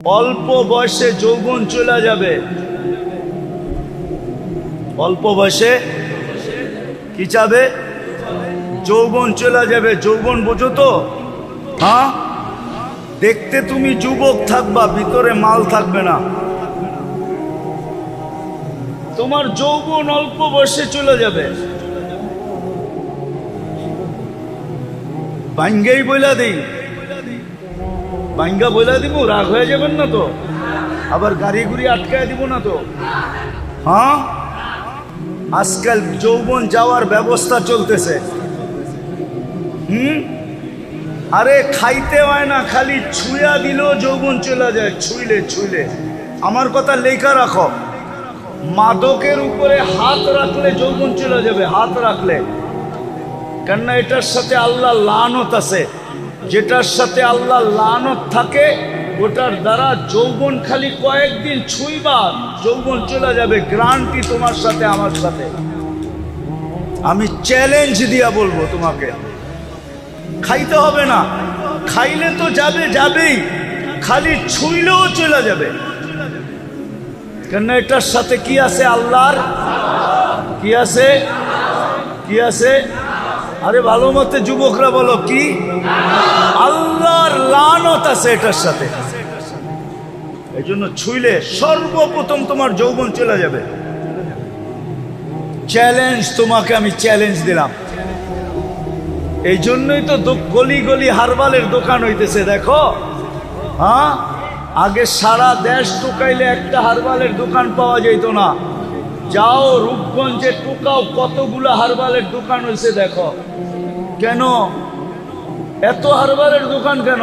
অল্প বয়সে যৌবন চলে যাবে। অল্প বয়সে কি যাবে? যৌবন চলে যাবে। যৌবন বোঝো তো? হ্যাঁ, দেখতে তুমি যুবক থাকবা, ভিতরে মাল থাকবে না। তোমার যৌবন অল্প বয়সে চলে যাবে। ভাঙ্গেই বইলা দিই, ভাঙ্গা বইলা দিব, রাগ হয়ে যাবেন না তো? আবার গাড়ি গুড়ি আটকায় দিব না তো? হ্যাঁ, আজকাল যৌবন যাওয়ার ব্যবস্থা চলতেছে। আরে খাইতে হয় না, খালি ছুঁয়া দিলেও যৌবন চলে যায়। ছুঁইলে ছুঁইলে, আমার কথা লেখা রাখো, মাদকের উপরে হাত রাখলে যৌবন চলে যাবে। হাত রাখলে, কেননা এটার সাথে আল্লাহ লানত আছে। যেটার সাথে আল্লাহ লানত থাকে ওটার দ্বারা যৌবন খালি কয়েকদিন ছুঁইবা, যৌবন চলে যাবে। গ্যারান্টি তোমার সাথে আমার সাথে, আমি চ্যালেঞ্জ দিয়া বলবো তোমাকে। খাইতে হবে না, খাইলে তো যাবে, যাবেই, খালি ছুঁইলেও চলে যাবে। কেননা এটার সাথে কি আছে? আল্লাহর কি আছে? কি আছে? আরে ভালো মতে যুবকরা বলো, কি? আল্লাহর লানত আছে এটার সাথে। এই জন্য ছুঁইলে সর্বপ্রথম তোমার যৌবন চলে যাবে। চ্যালেঞ্জ তোমাকে আমি চ্যালেঞ্জ দিলাম। এই জন্যই তো গলি গলি হারবালের দোকান হইতেছে, দেখো। হ্যাঁ, আগে সারা দেশ টোকাইলে একটা হারবালের দোকান পাওয়া যেত না। যাও রূপগঞ্জে টোকাও, কতগুলো হারবালের দোকান হয়েছে দেখো। কেন এত হারবালের দোকান? কেন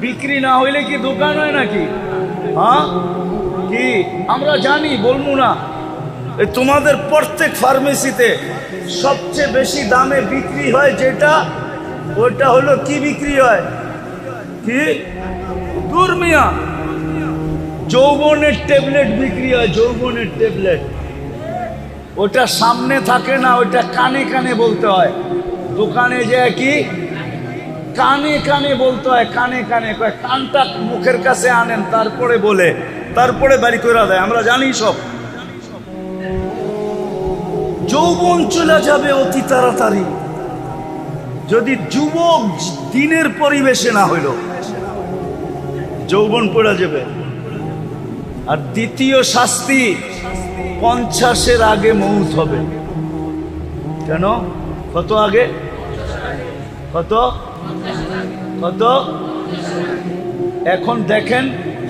বিক্রি না হইলে কি দোকান হয় নাকি? হ্যাঁ, কি আমরা জানি, বলবো না? তোমাদের প্রত্যেক ফার্মেসিতে সবচেয়ে বেশি দামে বিক্রি হয় যেটা, ওটা হলো কি বিক্রি হয়? কি দুর্মিয়া? যৌবনের ট্যাবলেট বিক্রি হয়। যৌবনের ট্যাবলেট, ওটা সামনে থাকে না, ওটা কানে কানে বলতে হয়। দোকানে যে কি কানে কানে বলতে হয়, কানে কানে। কানটা মুখের কাছে আনেন, তারপরে বলে, তারপরে বাড়ি করে দেয়। আমরা জানি সব। যৌবন চলে যাবে অতি তাড়াতাড়ি যদি যুবক দিনের পরিবেশে না হইল, যৌবন পড়ে যাবে। আর দ্বিতীয় শাস্তি, 50-এর আগে মৌত হবে। কেন? কত আগে? কত কত? এখন দেখেন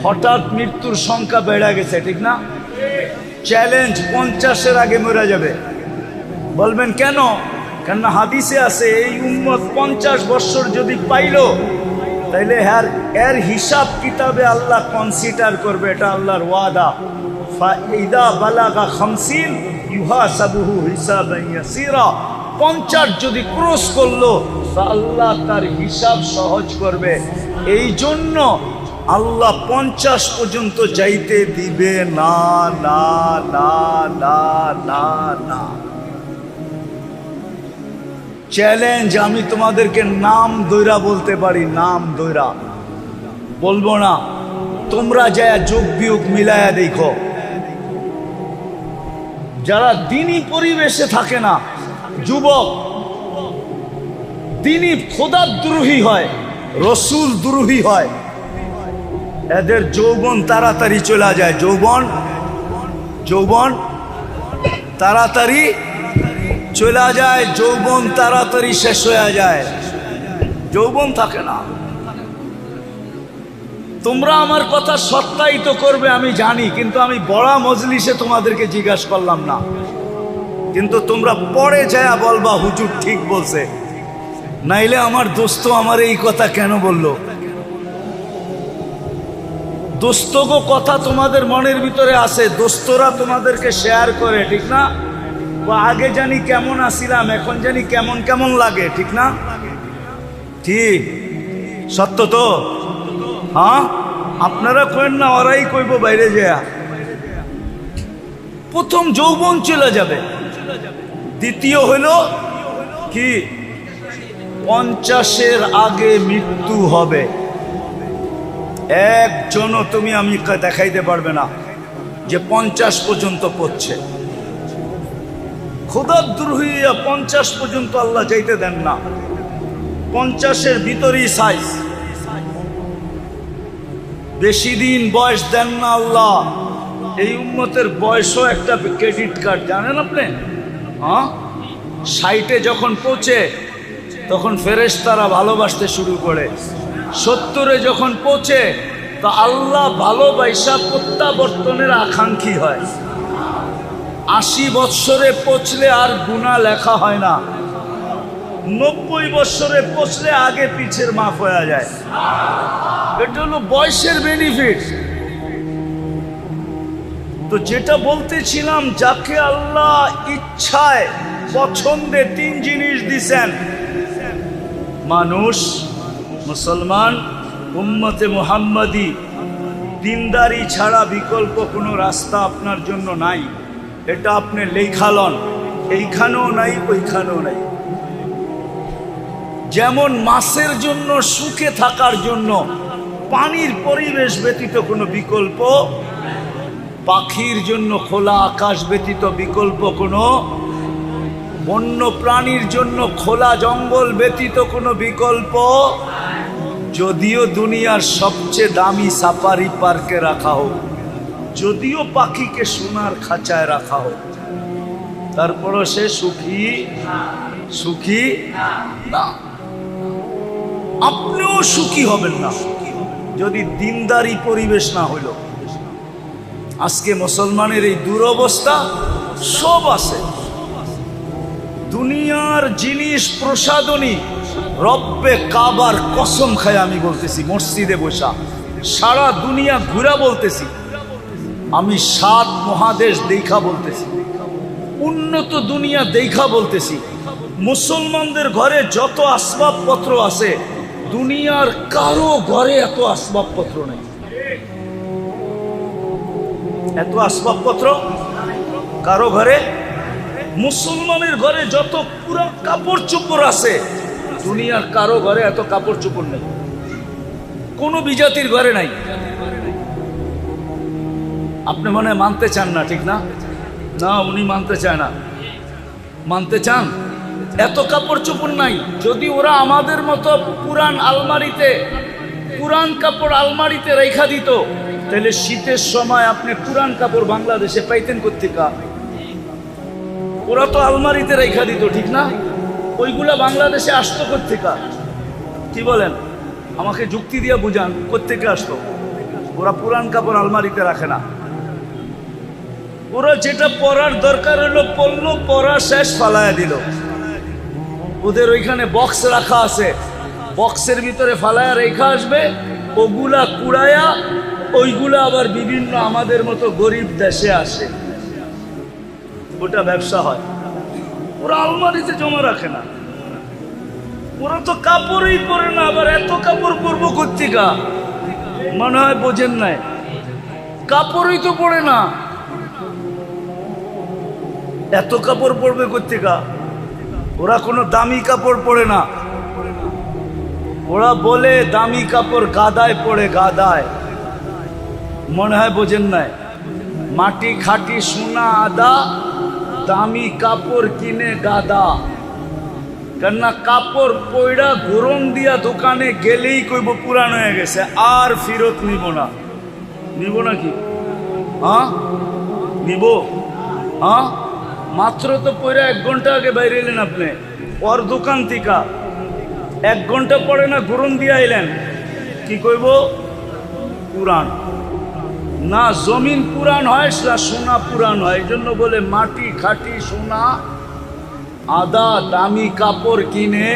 হঠাৎ মৃত্যুর সংখ্যা বেড়ে গেছে, ঠিক না? চ্যালেঞ্জ, 50-এর আগে মরে যাবে। বলবেন কেন? কেননা হাদিসে আছে এই উম্মত 50 বছর যদি পাইল, তাইলে এর হিসাব কিতাবে আল্লাহ কনসিডার করবে। এটা আল্লাহর ওয়াদা। ফাইদা বালাগা 50 ইউহাসাবুহু হিসাবান ইয়াসীরা। 50 যদি ক্রস করলো, আল্লাহ তার হিসাব সহজ করবে। এই জন্য আল্লাহ 50 পর্যন্ত যাইতে দিবে না, না, না, না, না, না। চ্যালেঞ্জ, আমি তোমাদেরকে নাম দৈরা বলতে পারি, নাম দৈরা বলবো না। তোমরা যা যোগ বিয়োগ মিলায়া দেখো, যারা দিনী পরিবেশে থাকে না, যুবক দিনী খোদা দ্রোহী হয়, রসুল দ্রোহী হয়, এদের যৌবন তাড়াতাড়ি চলে যায়। যৌবন যৌবন তাড়াতাড়ি চলে যায়, যৌবন তাড়াতাড়ি শেষ হয়ে যায়, যৌবন থাকে না। তোমরা আমার কথা সত্যায়িত করবে আমি জানি, কিন্তু আমি বড় মজলিসে তোমাদেরকে জিজ্ঞাসা করলাম না। কিন্তু তোমরা পরে যায় বলবা হুজুর ঠিক বলছে। নাইলে আমার দোস্ত আমার এই কথা কেন বললো? দোস্তগো কথা তোমাদের মনের ভিতরে আছে, দোস্তরা তোমাদেরকে শেয়ার করে, ঠিক না? আগে জানি কেমন আসিলাম, এখন জানি কেমন কেমন লাগে, ঠিক না? ঠিক, সত্য তো? হ্যাঁ, আপনারা কইন না, ওরাই কইব বাইরে যায়। প্রথম যৌবন চলে যাবে। দ্বিতীয় হলো কি? 50-এর আগে মৃত্যু হবে। একজনও তুমি আমি দেখাইতে পারবে না যে 50 পর্যন্ত পড়ছে। খোদাদ্রোহী 50 পর্যন্ত আল্লাহ যাইতে দেন না। 50-এর ভিতরেই সাইজ, বেশি দিন বয়স দেন না আল্লাহ। এই উম্মতের বয়সও একটা ক্রেডিট কার্ড, জানেন আপনি? হ্যাঁ, 60-এ যখন পৌঁছে তখন ফেরেশতারা ভালোবাসতে শুরু করে। 70-এ যখন পৌঁছে তো আল্লাহ ভালোবাসা প্রত্যাবর্তনের আকাঙ্ক্ষী হয়। 80 বৎসরে পৌঁছলে আর গুনাহ লেখা হয় না। 90 বৎসরে পৌঁছলে আগে পিছের মাফ হয়ে যায়। এটা হলো বয়সের বেনিফিট। তো যেটা বলতেছিলাম, যাকে আল্লাহ ইচ্ছায় পছন্দে 3 জিনিস দিছেন, মানুষ, মুসলমান, উম্মতে মুহাম্মাদি, দিনদারি ছাড়া বিকল্প কোনো রাস্তা আপনার জন্য নাই। এটা আপনি লেখালন, এইখানেও নাই ওইখানেও নাই। যেমন মাছের জন্য সুখে থাকার জন্য পানির পরিবেশ ব্যতীত কোনো বিকল্প, পাখির জন্য খোলা আকাশ ব্যতীত বিকল্প কোনো, বন্য প্রাণীর জন্য খোলা জঙ্গল ব্যতীত কোনো বিকল্প। যদিও দুনিয়ার সবচেয়ে দামি সাফারি পার্কে রাখা হোক, যদিও পাখিকে সোনার খাঁচায় রাখা হোক, তারপরও সে সুখী না। আপনিও সুখী হবেন না যদি দিনদারি পরিবেশ না হইল। আজকে মুসলমানের এই দুরবস্থা। সব আছে, দুনিয়ার জিনিস প্রসাদনী, রব্বে কাবার কসম খায় আমি বলতেছি, মসজিদে বসা সারা দুনিয়া ঘুরা বলতেছি, আমি 7 মহাদেশ দেখা বলতেছি, উন্নত দুনিয়া দেখা বলতেছি। মুসলমানদের ঘরে যত আসবাবপত্র আছে, দুনিয়ার কারো ঘরে এত আসবাবপত্র নেই। এত আসবাবপত্র কারো ঘরে, মুসলমানের ঘরে যত পুরা কাপড় চোপড় আছে, দুনিয়ার কারো ঘরে এত কাপড় চোপড় নেই, কোনো বিজাতির ঘরে নাই। আপনি মনে হয় মানতে চান না, ঠিক না? না, উনি মানতে চায় না। মানতে চান? এত কাপড় চোপড় নাই। যদি ওরা আমাদের মতো পুরান আলমারিতে, পুরান কাপড় আলমারিতে রেখা দিত, তাহলে শীতের সময় আপনি পুরান কাপড় বাংলাদেশে পাইতেন কোত্থেকে? ওরা তো আলমারিতে রেখা দিত, ঠিক না? ওইগুলা বাংলাদেশে আসতো কোত্থেকে? কি বলেন? আমাকে যুক্তি দিয়ে বুঝান, কোত্থেকে আসতো? ওরা পুরান কাপড় আলমারিতে রাখে না। ওরা যেটা পরার দরকার হলো পড়লো, পরা শেষ, ফালায়া দিল। ওদের ওইখানে বক্স রাখা আছে, বক্সের ভিতরে ফালায়া রেখা আসবে, ওগুলা কুড়ায়া ওইগুলা আবার বিভিন্ন আমাদের মতো গরিব দেশে আসে, ওটা ব্যবসা হয়। ওরা আলমারিতে জমা রাখে না। ওরা তো কাপড়ই পরে না, আবার এত কাপড় পরবো কোত্থেকে? মনে হয় বোঝেন নাই, কাপড়ই তো পরে না, এত কাপড় পরবে কোত্থেকে? ওরা কোনো দামি কাপড় পরে না। ওরা বলে দামি কাপড় গাদায় পড়ে, গাদায়। মনে হয় বোঝেন নাই, মাটি খাটি সোনা আদা, দামি কাপড় কিনে গাদা। কেননা কাপড় পয়ড়া গরম দিয়া দোকানে গেলেই কইব পুরান হয়ে গেছে, আর ফেরত নিব না। নিব নাকি? হ্যাঁ নিব। হ্যাঁ, মাত্র তো পয়রা 1 ঘন্টা আগে বাইরে এলেন আপনি ওর দোকান থেকে, 1 ঘন্টা পরে না গরম দিয়ে আইলেন, কি কইব? পুরান না। জমিন পুরান হয় না সোনা পুরান হয়, এই জন্য বলে মাটি খাটি সোনা আদা। দামি কাপড় কিনে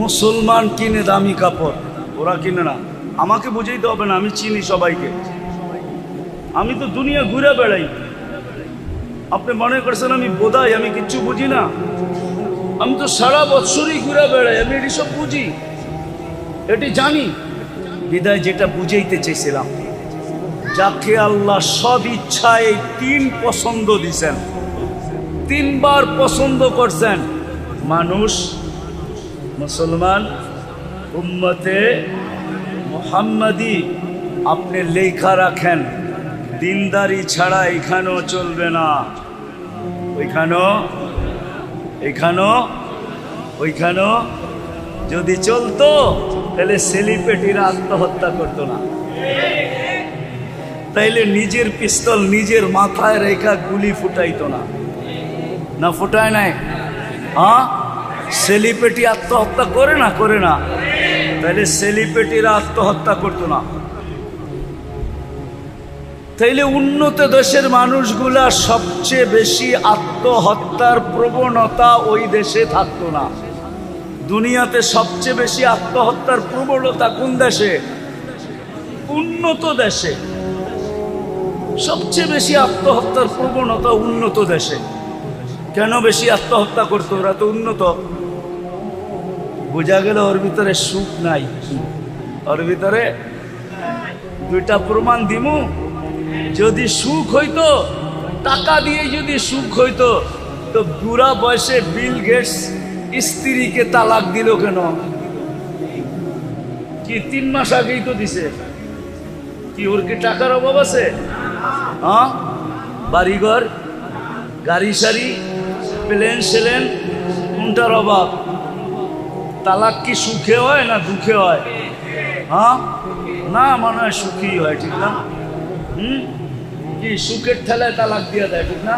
মুসলমান, কিনে দামি কাপড়, ওরা কিনে না। আমাকে বুঝাইতে হবে না, আমি চিনি সবাইকে, আমি তো দুনিয়া ঘুরে বেড়াই। আপনি মনে করছেন আমি বোধাই, আমি কিচ্ছু বুঝি না? আমি তো সারা বছরই ঘুরে বেড়াই, আমি এটি সব বুঝি, এটি জানি। বিদায় যেটা বুঝাইতে চেয়েছিলাম, যাকে আল্লাহ সব ইচ্ছায় 3 পছন্দ দিছেন, 3 বার পছন্দ করছেন, মানুষ, মুসলমান, উম্মতে মুহাম্মাদি আপনি লেখা রাখেন, দিনদারি ছাড়া এখানেও চলবে না, ওইখানেও যদি চলতো তাহলে সেলিব্রিটিরা আত্মহত্যা করতো না, তাইলে নিজের পিস্তল নিজের মাথায় রেখা গুলি ফুটাইতো না, না ফুটায় নাই? হ্যাঁ, সেলিব্রিটি আত্মহত্যা করে না, তাইলে সেলিব্রিটিরা আত্মহত্যা করতো না। তাইলে উন্নত দেশের মানুষগুলা সবচেয়ে বেশি আত্মহত্যার প্রবণতা ওই দেশে থাকতো না। দুনিয়াতে সবচেয়ে বেশি আত্মহত্যার প্রবণতা কোন দেশে? উন্নত দেশে। সবচেয়ে বেশি আত্মহত্যার প্রবণতা উন্নত দেশে। কেন বেশি আত্মহত্যা করতো? ওরা তো উন্নত। বোঝা গেল ওর ভিতরে সুখ নাই, ওর ভিতরে দুইটা প্রমাণ দিমু। যদি সুখ হইতো, টাকা দিয়ে যদি সুখ হইতো, তো বুড়া বয়সে বিল গেটস স্ত্রীকে তালাক দিল কেন? কি 3 মাস আগেই তো দিছে। কি ওর কি টাকার অভাব আছে? হ্যাঁ, বাড়িঘর, গাড়ি সারি, প্লেন সেলেন, কোনটার অভাব? তালাক কি সুখে হয় না দুঃখে হয়? হ্যাঁ, না, মনে হয় সুখী হয়, ঠিক না? কি সুখের ঠেলায় তালাক দিয়ে দেয়, ঠিক না?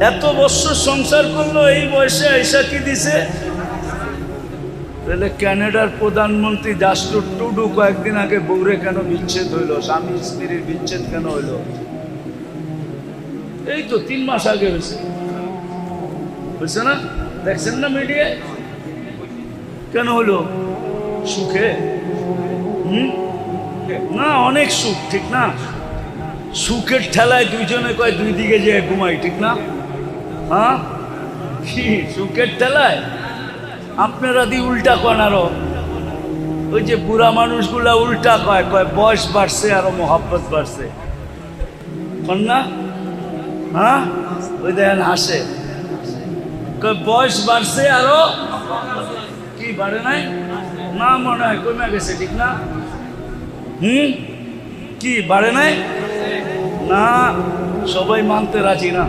এত বছর সংসার করলো, এই বয়সে এসা কি দিছে? তাহলে ক্যানাডার প্রধানমন্ত্রী জাস্টিন ট্রুডো কয়েকদিন আগে বউরে কেন বিচ্ছেদ হইলো, স্বামী স্ত্রীর বিচ্ছেদ কেন হইলো? এই তো 3 মাস আগে হয়েছে না? দেখছেন না মিডিয়ায়? কেন হলো? সুখে? না, অনেক সুখ, ঠিক না? সুখের ঠেলায় দুইজনে কয় দুই দিকে যে ঘুমাই, ঠিক না? হ্যাঁ, কি সুখের ঠেলায়? আপনারা দি উল্টা কন আরো। ওই যে বুড়া মানুষগুলা উল্টা কয় বয়স বাড়ছে আরো মোহাব্বত বাড়ছে, কন না? হ্যাঁ, ওই দেখেন হাসে, কয় বয়স বাড়ছে আরো। কি বাড়ে নাই? না, মনে হয় কমে গেছে, ঠিক না? কি বাড়ে নাই? না, সবাই মানতে রাজি না।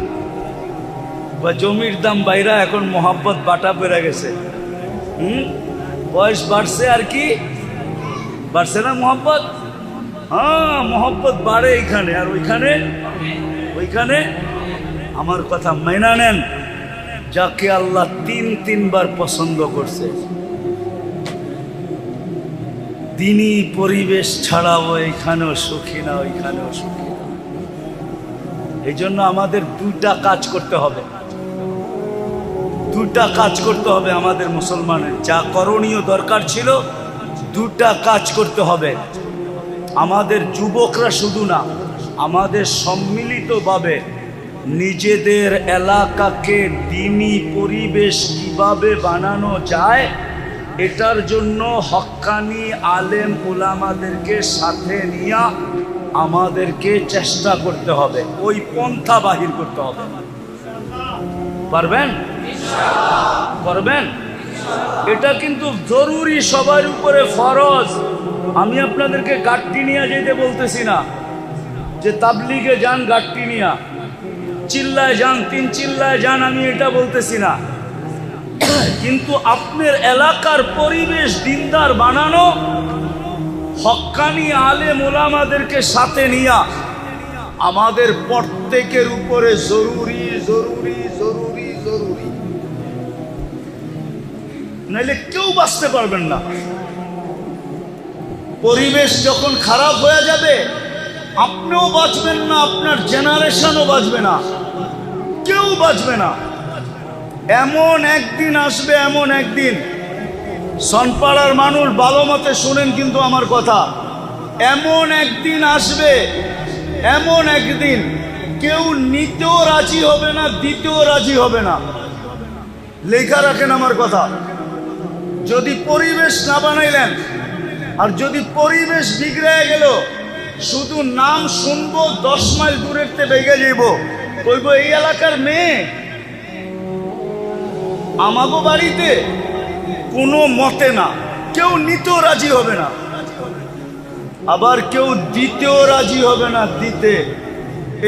বা জমির দাম বাইরা এখন মোহাব্বত বাটা বেড়ে গেছে। বয়স বাড়ছে আর কি বাড়ছে না মোহাব্বত? হ্যাঁ, মোহাব্বত বাড়ে এইখানে, আর ওইখানে আমার কথা মাইনা নেন, যাকে আল্লাহ 3বার পছন্দ করছে, দিনই পরিবেশ ছাড়াও এখানেও সুখী না, ওইখানেও সুখী না। এই জন্য আমাদের দুইটা কাজ করতে হবে, আমাদের মুসলমানের যা করণীয় দরকার ছিল, দুটা কাজ করতে হবে। আমাদের যুবকরা শুধু না, আমাদের সম্মিলিতভাবে নিজেদের এলাকাকে দ্বীনি পরিবেশ কিভাবে বানানো যায়, এটার জন্য হক্কানি আলেম উলামাদেরকে সাথে নিয়ে আমাদেরকে চেষ্টা করতে হবে, ওই পন্থা বাহির করতে হবে। পারবেন? করবেন? এটা কিন্তু জরুরি, সবার উপরে ফরজ। আমি আপনাদেরকে গাট্টি নিয়ে যেতে বলতেছি না, যে তাবলিগে যান গাট্টি নিয়া, চিল্লায় যান, 3 চিল্লায় যান, আমি এটা বলতেছি না। কিন্তু আপনার এলাকার পরিবেশ দিনদার বানানো, হক্কানি আলেম ওলামাদেরকে সাথে নিয়া আমাদের প্রত্যেকের উপরে জরুরি জরুরি জরুরি জরুরি। নাইলে কেউ বাঁচতে পারবেন না। পরিবেশ যখন খারাপ হয়ে যাবে, আপনিও বাঁচবেন না, আপনার জেনারেশনও বাঁচবে না, কেউ বাঁচবে না। এমন একদিন আসবে, এমন একদিন, সনপাড়ার মানুষ ভালো মতে শুনেন কিন্তু আমার কথা, এমন একদিন আসবে, এমন একদিন কেউ নিতেও রাজি হবে না, দিতেও রাজি হবে না। লেখা রাখেন আমার কথা। যদি পরিবেশ না বানাইলেন, আর যদি পরিবেশ বিগড়ে গেল, শুধু নাম শুনবো, 10 মাইল দূরের তে বেগে যাইব, কইব এই এলাকার মেয়ে আমাগো বাড়িতে, কোনো মতে না, কেউ নিতেও রাজি হবে না। আবার কেউ দিতেও রাজি হবে না দিতে।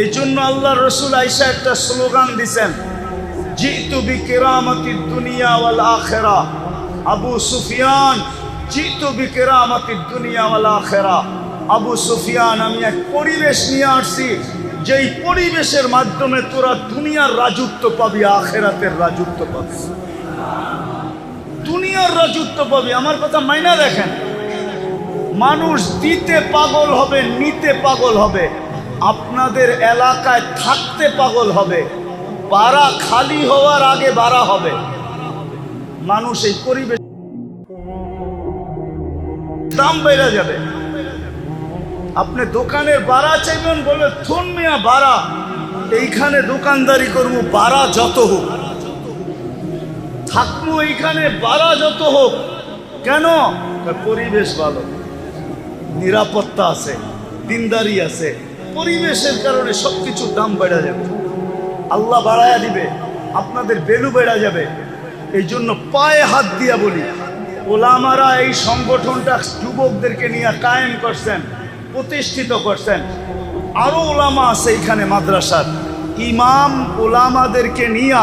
এই জন্য আল্লাহ রসুল আইসা একটা স্লোগান দিছেন, জিতু বিকিরামাতিদ দুনিয়া ওয়াল আখিরা। আবু সুফিয়ান, জিতু বিকিরামাতিদ দুনিয়া ওয়াল আখিরা। আবু সুফিয়ান, আমি এক পরিবেশ নিয়ে আসছি, যেই পরিবেশের মাধ্যমে তোরা দুনিয়ার রাজত্ব পাবি, আখিরাতের রাজত্ব পাবি। দুনিয়ার রাজত্ব পাবি। আমার কথা মাইনা দেখেন, মানুষ দিতে পাগল হবে, নিতে পাগল হবে, আপনাদের এলাকায় থাকতে পাগল হবে, বাড়া খালি হওয়ার আগে বাড়া হবে। মানুষ এই পরিবেশ দাম বেড়ে যাবে। আপনি দোকানের বাড়া চাইবেন, বলে থুন মিয়া বাড়া, এইখানে দোকানদারি করবো, বাড়া যত হোক থাকবো এইখানে, বাড়া যত হোক। কেন? পরিবেশ ভালো, নিরাপত্তা আছে, দিনদারি আছে। পরিবেশের কারণে সবকিছুর দাম বেড়ে যাবে, আল্লাহ বাড়ায়া দিবে, আপনাদের ভ্যালু বেড়ে যাবে। এই জন্য পায়ে হাত দিয়া বলি, ওলামারা এই সংগঠনটা যুবকদেরকে নিয়ে কায়েম করছেন, প্রতিষ্ঠিত করছেন। আরো ওলামা আছে এখানে মাদ্রাসার, ইমাম ওলামাদেরকে নিয়ে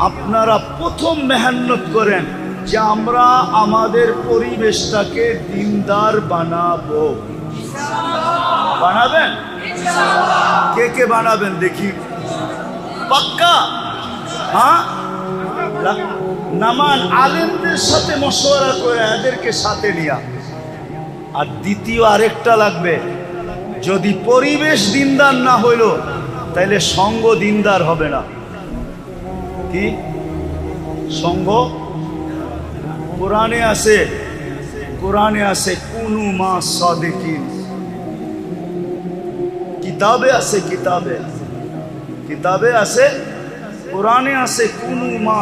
আপনারা প্রথম মেহনত করেন যে আমরা আমাদের পরিবেশটাকে দিনদার বানাবো। বানাবেন? কে কে বানাবেন দেখি? পাক্কা? হ্যাঁ, নামান আলেমদের সাথে মশওয়ারা করে এদেরকে সাথে নিয়া। আর দ্বিতীয় আরেকটা লাগবে, যদি পরিবেশ দিনদার না হইল তাইলে সঙ্গ দিনদার হবে না। কি সঙ্গ? কোরআনে আছে, কোরআনে আছে কুনু মা সাদিকিন, কিতাবে আছে, কিতাবে কিতাবে আছে, কোরআনে আছে কুনু মা।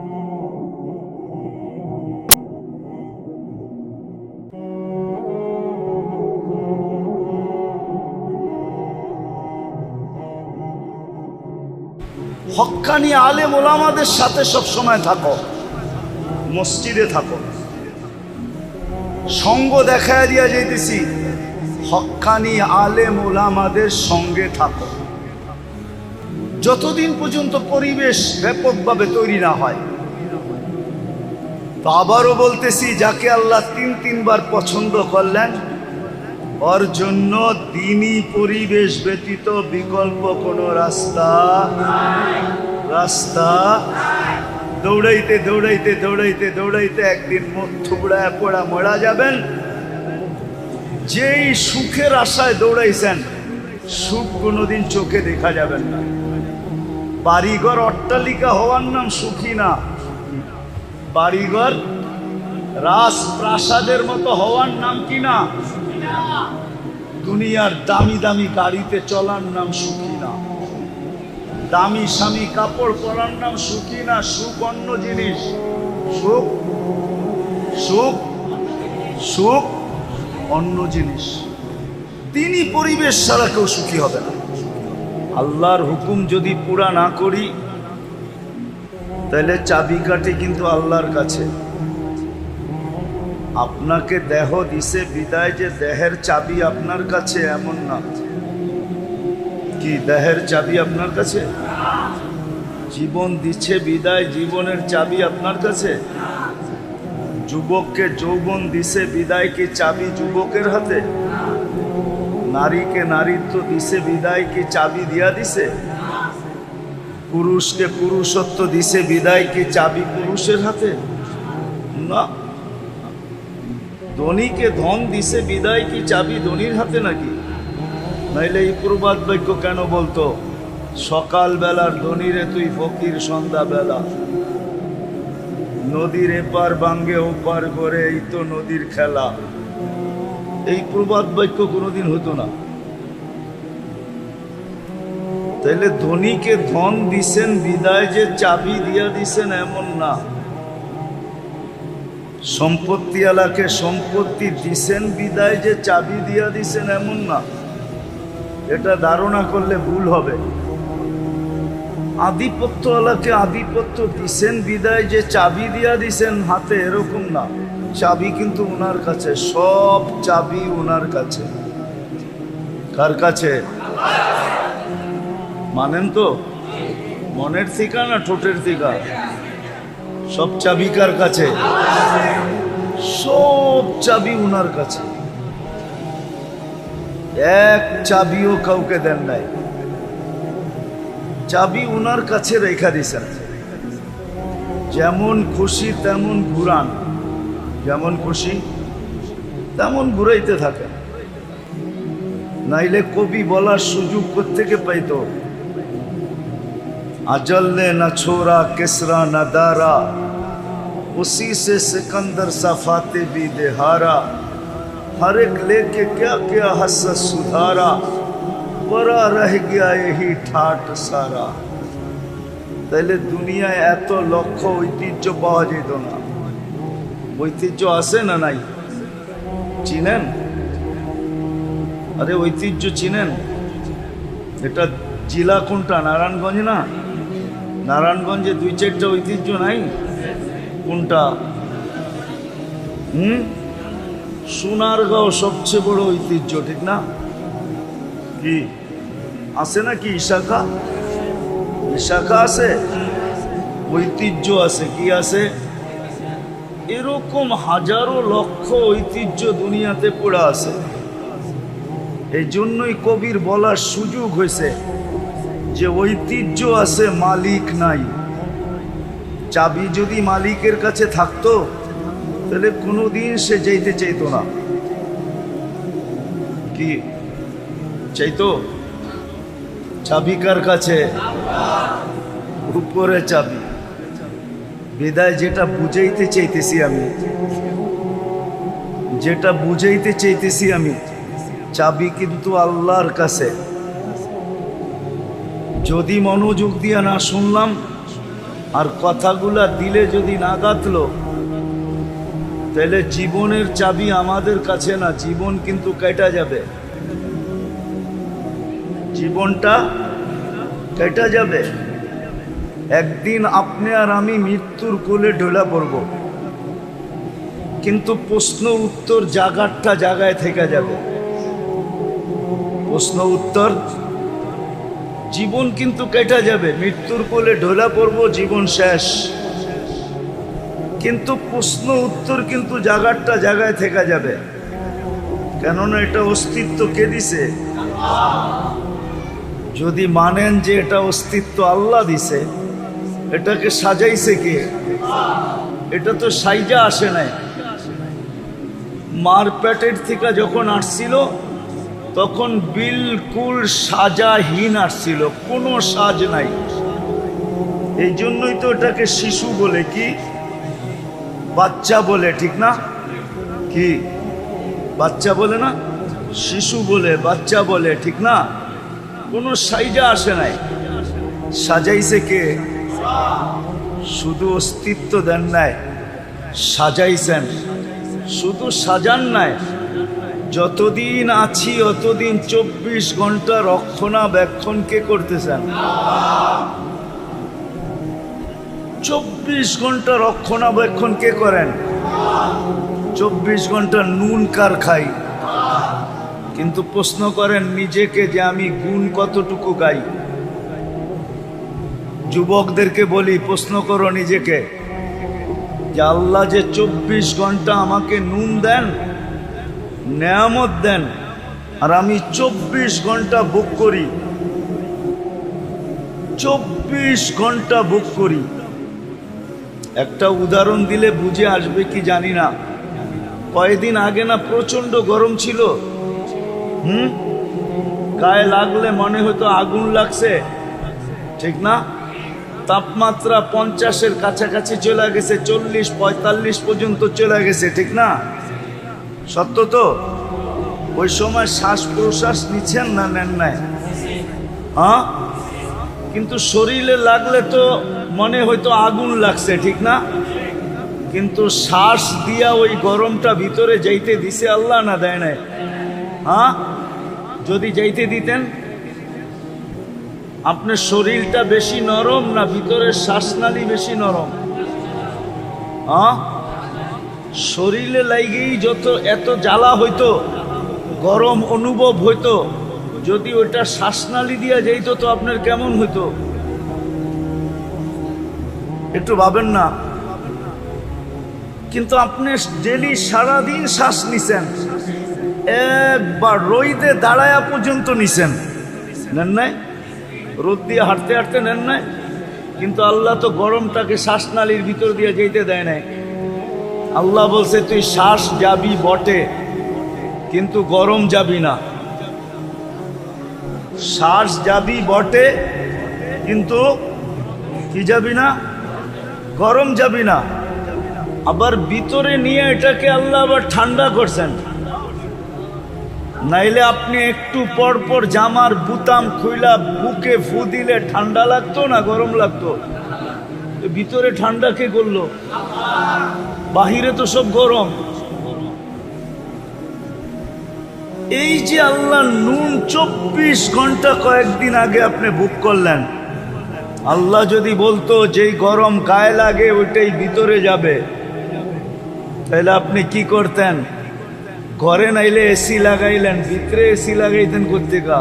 হক্কানি আলেম ওলামাদের সাথে সব সময় থাকো, মসজিদে থাকো। সঙ্গ দেখায় দিয়া যাইতেছি, হক্কানি আলেম ওলামাদের সঙ্গে থাকো, যতদিন পর্যন্ত পরিবেশ ব্যাপকভাবে তৈরি না হয়। তো আবারও বলতেছি, যাকে আল্লাহ তিনবার পছন্দ করলেন, ওর জন্য দিনই পরিবেশ ব্যতীত বিকল্প কোনো রাস্তা দৌড়াইতে দৌড়াইতে দৌড়াইতে দৌড়াইতে একদিন মুখ থুবড়ায় পড়া মরা যাবেন। যেই সুখের আশায় দৌড়াইছেন, সুখ কোনোদিন চোখে দেখা যাবেন না। বাড়িঘর অট্টালিকা হওয়ার নাম সুখী না, বাড়িঘর রাজপ্রাসাদের মতো হওয়ার নাম কি না? দুনিয়ার দামি দামি গাড়িতে চলার নাম সুখী না, দামি স্বামী কাপড় পরার নাম সুখী না। সুখ অন্য জিনিস, সুখ সুখ সুখ অন্য জিনিস। তিনি পরিবেশ ছাড়া কেউ সুখী হবে না। আল্লাহর হুকুম যদি পুরা না করি, তাহলে চাবিকাঠি কিন্তু আল্লাহর কাছে। আপনাকে দেহ দিছে বিদায় যে দেহের চাবি আপনার কাছে, এমন না। কি দেহের চাবি আপনার কাছে? জীবন দিচ্ছে বিদায় জীবনের চাবি আপনার কাছে? যুবককে যৌবন দিছে বিদায় কি চাবি যুবকের হাতে? নারীকে নারীত্ব দিছে বিদায় কি চাবি দিয়া দিছে? পুরুষকে পুরুষত্ব দিছে বিদায় কি চাবি পুরুষের হাতে? না। ধনীকে ধন দিছে বিদায় কি চাবি ধনীর হাতে নাকি? নাইলে এই প্রবাদ বাক্য কেন বলতো, সকালবেলার ধনীরে তুই ফকির সন্ধ্যাবেলা, নদীর এপার ভাঙ্গে ওপার করে, এই তো নদীর খেলা। এই প্রবাদ বাক্য কোনোদিন হতো না। তাইলে ধনীকে ধন দিছেন বিদায় যে চাবি দিয়া দিছেন, এমন না। সম্পত্তিওয়ালাকে সম্পত্তি দিছেন বিদায় যে চাবি দিয়া দিছেন, এমন না। এটা ধারণা করলে ভুল হবে। আধিপত্যওয়ালাকে আধিপত্য দিছেন বিদায় যে চাবি দিয়া দিছেন হাতে, এরকম না। চাবি কিন্তু ওনার কাছে, সব চাবি ওনার কাছে। কার কাছে? মানেন তো? মনের থিকা না ঠোঁটের থিকা? সব চাবি কার কাছে? সব চাবি উনার কাছে। এক চাবিও কাউকে দেন নাই, চাবি উনার কাছে রেখা দিছেন। যেমন খুশি তেমন ঘুরান, যেমন খুশি তেমন ঘুরাইতে থাকেন। নাইলে কবি বলার সুযোগ কোত্থেকে পাইতো? अजल ने न छोड़ा किसरा न दारा, उसी से सिकंदर सा फाते भी देहारा, हर एक लेके क्या क्या हसरत सुधारा, परा रह गया यही ठाट सारा। তাইলে দুনিয়ায় এত লক্ষ ঐতিহ্য পাওয়া যেত না। ঐতিহ্য আছে না নাই? চিনেন? আরে ঐতিহ্য চিনেন? এটা জেলা কোনটা? নারায়ণগঞ্জ না? নারায়ণগঞ্জে 2-4টা ঐতিহ্য নাই? কোনটা? সোনারগাঁও সবচেয়ে বড় ঐতিহ্য, ঠিক না? কি আছে নাকি? ইশাখা, ইশাখা আছে, ঐতিহ্য আছে। কি আছে? এরকম হাজারো লক্ষ ঐতিহ্য দুনিয়াতে পড়ে আছে। এই জন্যই কবির বলার সুযোগ হয়েছে যে ঐতিহ্য আছে, মালিক নাই। চাবি যদি মালিকের কাছে থাকতো তাহলে কোনোদিন সে যেতে চাইতো না। কি চাইতো? চাবি কার কাছে? উপরে চাবি। বিদায় যেটা বুঝাইতে চাইতেছি আমি, যেটা বুঝাইতে চাইতেছি আমি, চাবি কিন্তু আল্লাহর কাছে। যদি মনোযোগ দিয়ে না শুনলাম আর কথাগুলা দিলে যদি না গাঁথলো, তাহলে জীবনের চাবি আমাদের কাছে না, জীবন কিন্তু কেটে যাবে। জীবনটা কেটে যাবে। একদিন আপনি আর আমি মৃত্যুর কোলে ঢলে পড়ব, কিন্তু প্রশ্ন উত্তর জায়গাটা জায়গায় থেকে যাবে। প্রশ্ন উত্তর, জীবন কিন্তু কেটে যাবে। মৃত্যুর কোলে ঢলে পড়ব, জীবন শেষ, কিন্তু প্রশ্ন উত্তর কিন্তু জায়গাটা জায়গায় থেকে যাবে। কেননা এটা অস্তিত্ব কে দিছে? যদি মানেন যে এটা অস্তিত্ব আল্লাহ দিছে, এটাকে সাজাইছে কে? এটা তো সাইজা আসে নাই। মার পেটের থেকে যখন আসছিল তখন বিলকুল সাজাহীন আসছিল, কোনো সাজ নাই। এই জন্যই তো এটাকে শিশু বলে, কি বাচ্চা বলে, ঠিক না? কি বাচ্চা বলে না? শিশু বলে, বাচ্চা বলে, ঠিক না? কোনো সাইজা আসে নাই। সাজাইছে কে? শুধু অস্তিত্ব দেন নাই, সাজাইছেন। শুধু সাজান নাই, যতদিন আছি অতদিন 24 ঘন্টা রক্ষণাবেক্ষণ কে করতেছেন? 24 ঘন্টা রক্ষণাবেক্ষণ কে করেন? 24 ঘন্টা নুন কার খাই? কিন্তু প্রশ্ন করেন নিজেকে যে আমি গুণ কতটুকু গাই। যুবকদেরকে বলি, প্রশ্ন করো নিজেকে যে আল্লাহ যে 24 ঘন্টা আমাকে নুন দেন, নেয়ামত দেন, আর আমি 24 ঘন্টা ভোগ করি, 24 ঘন্টা ভোগ করি। একটা উদাহরণ দিলে বুঝে আসবে কি জানি না। কয়েকদিন আগে না প্রচন্ড গরম ছিল, গায়ে লাগলে মনে হতো আগুন লাগছে, ঠিক না? তাপমাত্রা 50-এর কাছাকাছি চলে গেছে, 40-45 পর্যন্ত চলে গেছে, ঠিক না? সত্য তো? ওই সময় শ্বাস প্রশ্বাস নিচ্ছেন না নেন নাই? হ্যাঁ, কিন্তু শরীরে লাগলে তো মনে হয়তো আগুন লাগছে, ঠিক না? কিন্তু শ্বাস দিয়া ওই গরমটা ভিতরে যাইতে দিছে আল্লাহ না দেয় নাই? হ্যাঁ, যদি যাইতে দিতেন, আপনার শরীরটা বেশি নরম না ভিতরের শ্বাসনালী বেশি নরম? হ্যাঁ, শরীরে লাগেই যত এত জ্বালা হইতো, গরম অনুভব হইতো, যদি ওটা শ্বাসনালী দিয়া যাইতো তো আপনার কেমন হইতো? একটু ভাবেন না? কিন্তু আপনি ডেলি সারাদিন শ্বাস নিছেন, একবার রোদে দাঁড়ায়া পর্যন্ত নিছেন, নেন নাই? রোদ দিয়ে হাঁটতে হাঁটতে নেন নাই? কিন্তু আল্লাহ তো গরমটাকে শ্বাসনালীর ভিতর দিয়ে যেতে দেয় নাই। আল্লাহ বলছে তুই শ্বাস যাবি বটে, কিন্তু গরম যাবি না। শ্বাস যাবি বটে, কিন্তু কি যাবি না? গরম যাবি না। আবার ভিতরে নিয়ে এটাকে আল্লাহ আবার ঠান্ডা করছেন। নাইলে আপনি একটু পর পর জামার বুতাম খুইলা বুকে ফু দিলে ঠান্ডা লাগতো না গরম লাগতো? ভিতরে ঠান্ডা কে করলো? বাহিরে তো সব গরম। এই যে আল্লাহ নুন 24 ঘন্টা কয়েকদিন আগে আপনি বুক করলেন, আল্লাহ যদি বলতো যেই গরম গায়ে লাগে ওইটাই ভিতরে যাবে, তাহলে আপনি কি করতেন? ঘরে নাইলে এসি লাগাইলেন, ভিতরে এসি লাগাইতেন কোত্থেকা?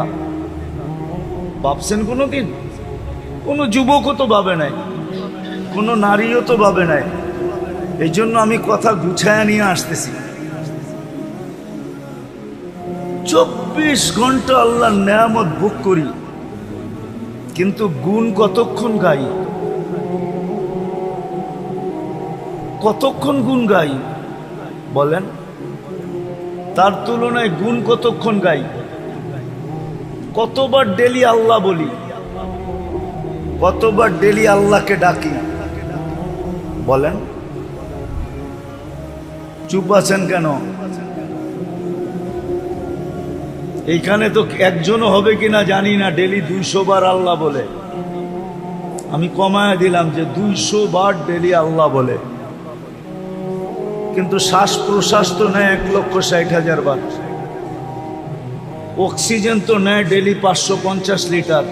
ভাবছেন কোনোদিন? কোনো যুবকও তো ভাবে নাই, কোনো নারীও তো ভাবে নাই। এই জন্য আমি কথা গুছায়া নিয়ে আসতেছি। 24 ঘন্টা আল্লাহর নেয়ামত ভোগ করি, কিন্তু গুণ কতক্ষণ গাই? কতক্ষণ গুণ গাই বলেন? তার তুলনায় গুণ কতক্ষণ গাই? কতবার ডেলি আল্লাহ বলি, কতবার ডেলি আল্লাহকে ডাকি বলেন? চুপ আছেন কেন? এইখানে তো একজনও হবে কিনা জানি না ডেলি 200 বার আল্লাহ বলে। আমি কমায় দিলাম যে 200 বার ডেলি আল্লাহ বলে, কিন্তু শ্বাস প্রশ্বাস তো নেয় 1,60,000 বার। অক্সিজেন তো নেয় ডেলি 550 লিটার।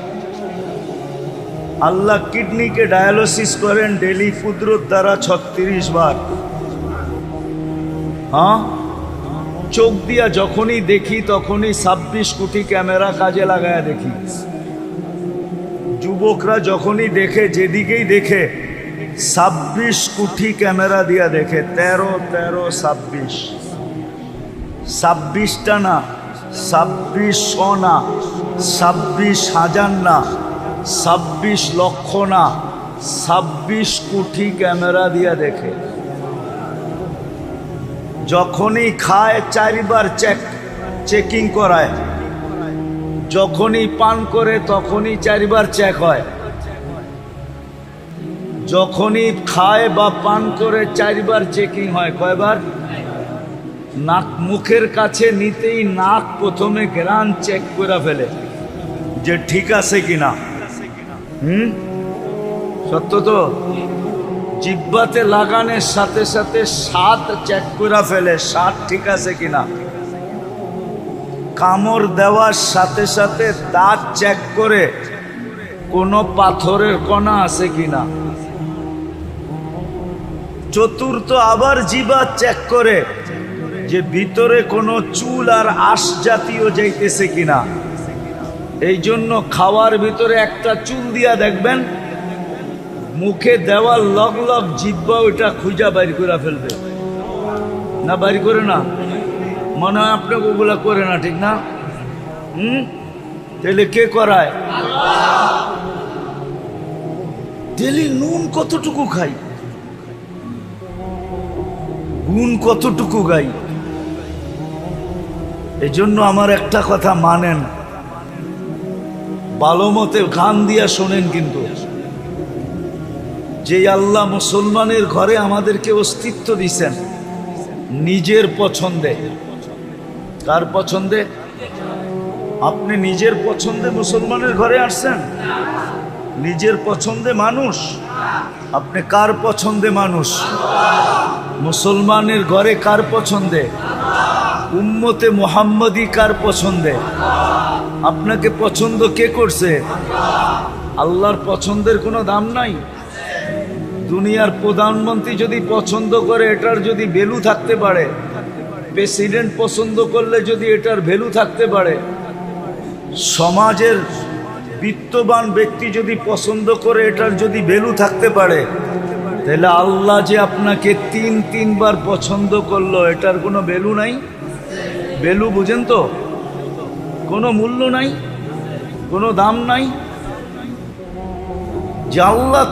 আল্লাহ কিডনিকে ডায়ালিসিস করেন ডেলি কুদরত দ্বারা 36 বার। হ্যাঁ, চোখ দিয়া যখনই দেখি তখনই 26 কোটি ক্যামেরা কাজে লাগায়া দেখি। যুবকরা যখনই দেখে, যেদিকেই দেখে 26 কোটি ক্যামেরা দিয়া দেখে। 13 13 26, 26টা না, 2600 না, 26,000 না, 26 লক্ষ না, 26 কোটি ক্যামেরা দিয়া দেখে। যখনই খায় 4 বার চেকিং করায়, যখনই পান করে তখনই 4 বার চেক হয়। যখনই খায় বা পান করে 4 বার চেকিং হয়। কয়বার? নাক মুখের কাছে নিতেই নাক প্রথমে গ্রান চেক করে ফেলে যে ঠিক আছে কিনা। সত্য তো? জিহ্বাতে লাগানোর সাথে সাথে স্বাদ চেক করে ফেলে, স্বাদ ঠিক আছে কিনা। কামড় দেওয়ার সাথে সাথে দাঁত চেক করে কোনো পাথরের কণা আছে কিনা। চতুর্থ আবার জিহ্বা চেক করে যে ভিতরে কোনো চুল আর আঁশ জাতীয় যাইতেছে কিনা। এই জন্য খাওয়ার ভিতরে একটা চুল দিয়া দেখবেন, মুখে দেওয়ার লগ লগ জিহ্বা ওইটা খুঁজা বাইর করে ফেলবে না? বাইর করে না? মনে হয় আপনাকে ওগুলা করে না, ঠিক না? তাহলে কে করায়? ডেলি নুন কতটুকু খাই, গুণ কতটুকু গাই। এই জন্য আমার একটা কথা মানেন, ভালো মতে কান দিয়া শোনেন। কিন্তু যে আল্লাহ মুসলমানের ঘরে আমাদেরকে অস্তিত্ব দিছেন নিজের পছন্দে। কার পছন্দে? আপনি নিজের পছন্দে মুসলমানের ঘরে আসছেন? নিজের পছন্দে মানুষ? আপনি কার পছন্দে মানুষ? মুসলমানের ঘরে কার পছন্দে? উম্মতে মুহাম্মদী কার পছন্দে? আপনাকে পছন্দ কে করছে? আল্লাহর পছন্দের কোনো দাম নাই। দুনিয়ার প্রধানমন্ত্রী যদি পছন্দ করে এটার যদি ভ্যালু থাকতে পারে, প্রেসিডেন্ট পছন্দ করলে যদি এটার ভ্যালু থাকতে পারে, সমাজের বিত্তবান ব্যক্তি যদি পছন্দ করে, এটার যদি ভ্যালু থাকতে পারে, তাহলে আল্লাহ যে আপনাকে তিনবার পছন্দ করলো, এটার কোনো ভ্যালু নাই। ভ্যালু বুঝেন তো? কোনো মূল্য নাই, কোনো দাম নাই। যে আল্লাহ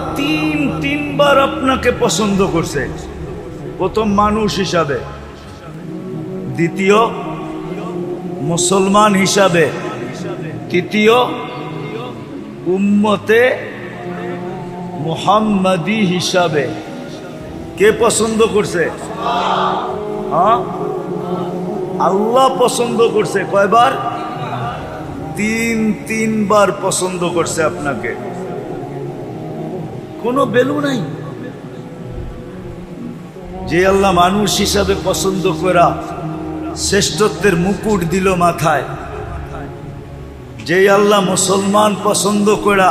তিনবার আপনাকে পছন্দ করছে। প্রথম মানুষ হিসাবে, দ্বিতীয় মুসলমান হিসাবে, তৃতীয় উম্মতে মুহাম্মাদি হিসাবে। কে পছন্দ করছে? হ্যাঁ, আল্লাহ পছন্দ করছে। কয়বার? তিনবার পছন্দ করছে আপনাকে। কোনো ভ্যালু নাই। যে আল্লাহ মানুষ হিসাবে পছন্দ করা শ্রেষ্ঠত্বের মুকুট দিল মাথায়, যে আল্লাহ মুসলমান পছন্দ করা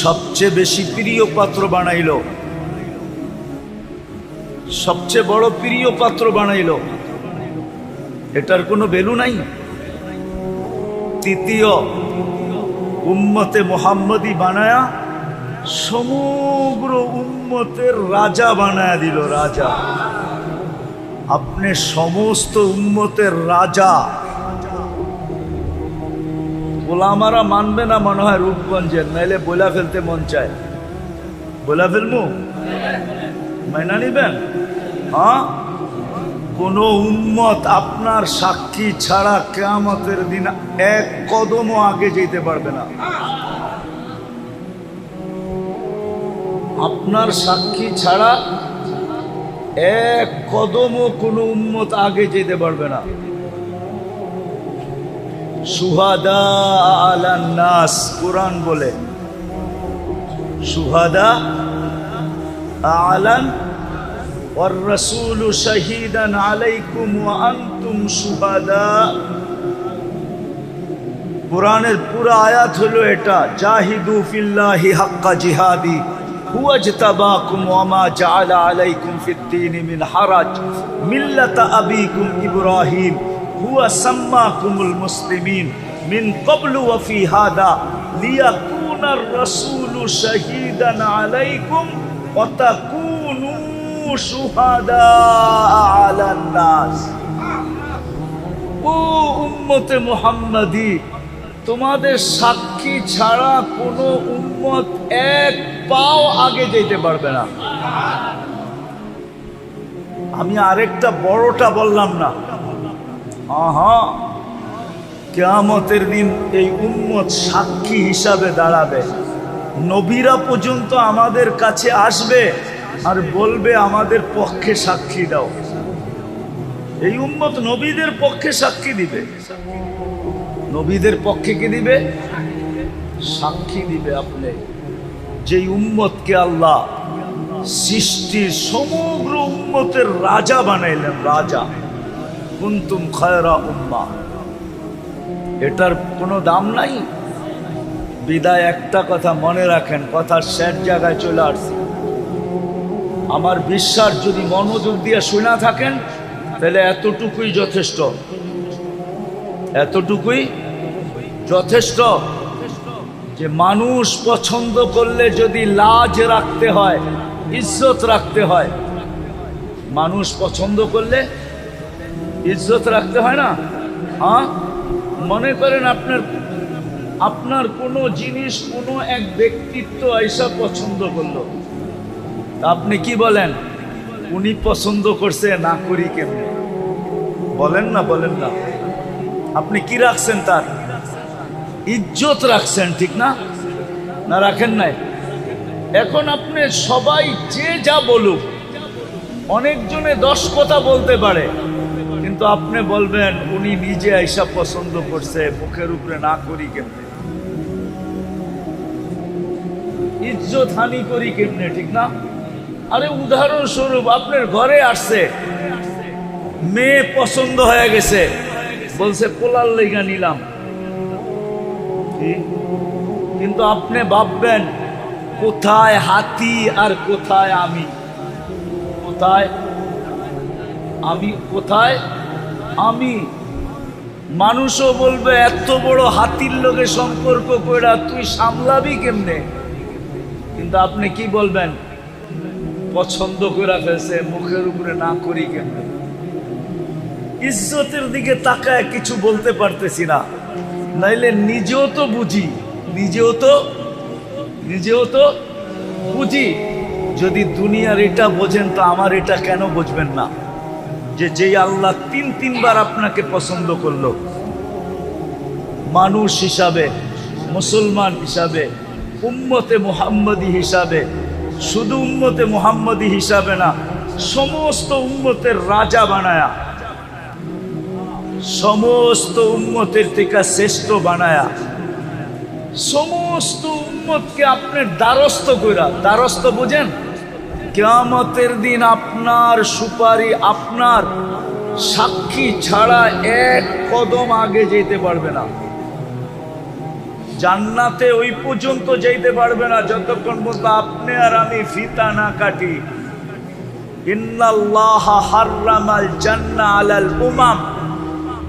সবচেয়ে বেশি প্রিয় পাত্র বানাইল, সবচেয়ে বড় প্রিয় পাত্র বানাইল, এটার কোনো ভ্যালু নাই। তৃতীয় উম্মতে মুহাম্মদি বানায়া সমগ্র উম্মতের রাজা বানায়া দিল। রাজা, আপনি সমস্ত উম্মতের রাজা। গোলামারা মানবে না মনে হয় রূপগঞ্জের, নাইলে বইলা ফেলতে মন চায়। বইলা ফেলবো, মাইনা নিবেন? হ্যাঁ, কোন উম্মত আপনার সাক্ষী ছাড়া কিয়ামতের দিন এক কদমও আগে যেতে পারবে না। আপনার সাক্ষী ছাড়া এক কদমও কোনো উম্মত আগে যেতে পারবে না। শুহাদা আলান নাস, কুরআন বলে শুহাদা আলান ওয়ার রাসূলু শাহীদান আলাইকুম ওয়া আনতুম শুহাদা। কুরআনের পুরো আয়াত হলো এটা, জাহিদু ফিল্লাহি হাক্কা জিহাদি হুয়া ইজতাবাকুম ওয়া মা জাআলা আলাইকুম ফিদ-দীনি মিন হারাজ মিল্লাতা আবিকুম ইব্রাহিম হুয়া সাম্মাকুমুল মুসলিমিন মিন ক্বাবলু ওয়া ফি হাদা লিয়াকুনার রাসূলু শাহীদান আলাইকুম ওয়া তাকুনু শুহাদা আলান নাস। ও উম্মতে মুহাম্মাদি, তোমাদের সাক্ষী ছাড়া কোনো উম্মত এক পাও আগে যেতে পারবে না। আমি আরেকটা বড়টা বললাম না? হ্যাঁ, কিয়ামতের দিন এই উম্মত সাক্ষী হিসাবে দাঁড়াবে। নবীরা পর্যন্ত আমাদের কাছে আসবে আর বলবে আমাদের পক্ষে সাক্ষী দাও। এই উম্মত নবীদের পক্ষে সাক্ষী দিবে। নবীদের পক্ষে কি দিবে? সাক্ষী দিবে। আপনি যেই উম্মতকে আল্লাহ সৃষ্টির সমগ্র উম্মতের রাজা বানাইলেন, রাজা, কুনতুম খায়রা উম্মাহ, এটার কোনো দাম নাই। বিদায় একটা কথা মনে রাখেন, কথার শেষ জায়গায় চলে আসছে। আমার বিশ্বাস যদি মনোযোগ দিয়ে শোনা থাকেন তাহলে এতটুকুই যথেষ্ট, এতটুকুই যথেষ্ট। যে মানুষ পছন্দ করলে যদি লাজ রাখতে হয়, ইজ্জত রাখতে হয়, মানুষ পছন্দ করলে ইজ্জত রাখতে হয় না? হ্যাঁ, মনে করেন আপনার কোনো জিনিস কোনো এক ব্যক্তিত্ব আইসা পছন্দ করলো, আপনি কি বলেন? উনি পছন্দ করছে, না করি কেমনে? বলেন না? বলেন না? আপনি কি রাখছেন? তার ইজ্জত রাখছেন, ঠিক না? না রাখেন নাই? এখন আপনি সবাই যে যা বলুক, অনেকজনে 10 কথা বলতে পারে, কিন্তু আপনি বলবেন উনি নিজে আইসা পছন্দ করছে, মুখের উপরে না করি কেমনে? ইজ্জত হানি করি কেমনে, ঠিক না? আরে উদাহরণস্বরূপ আপনার ঘরে আসছে, মেয়ে পছন্দ হয়ে গেছে, বলছে পোলার লেগা নিলাম, কিন্তু আপনি ভাববেন কোথায় হাতি আর কোথায় আমি? কোথায় আমি? কোথায় আমি? মানুষও বলবে এত বড় হাতির লোকে সম্পর্ক কইরা তুই সামলাবি কেমনে, কিন্তু আপনি কি বলবেন? পছন্দ করে ফেলছে, মুখের উপরে না করি কেমনে? ইজ্জতের দিকে তাকায় কিছু বলতে পারতেছি না, নাইলে নিজেও তো বুঝি, নিজেও তো বুঝি। যদি দুনিয়ার এটা বোঝেন তো আমার এটা কেন বুঝবেন না? যে যেই আল্লাহ তিনবার আপনাকে পছন্দ করলো, মানুষ হিসাবে, মুসলমান হিসাবে, উম্মতে মুহাম্মদী হিসাবে, শুধু উম্মতে মুহাম্মদী হিসাবে না, সমস্ত উম্মতের রাজা বানায়া, সমস্ত উম্মতের থেকে শ্রেষ্ঠ বানায়া, সমস্ত উম্মতকে আপনার দ্বারস্থ কইরা, দ্বারস্থ বুঝেন? কিয়ামতের দিন আপনার সুপারি, আপনার সাক্ষী ছাড়া এক কদম আগে যেতে পারবে না। জান্নাতে ওই পর্যন্ত যেতে পারবে না যতক্ষণ পর্যন্ত আপনি আর আমি ফিতা না কাটি। ইন্নাল্লাহা হাররামাল জান্নাহ আলাল উমাম,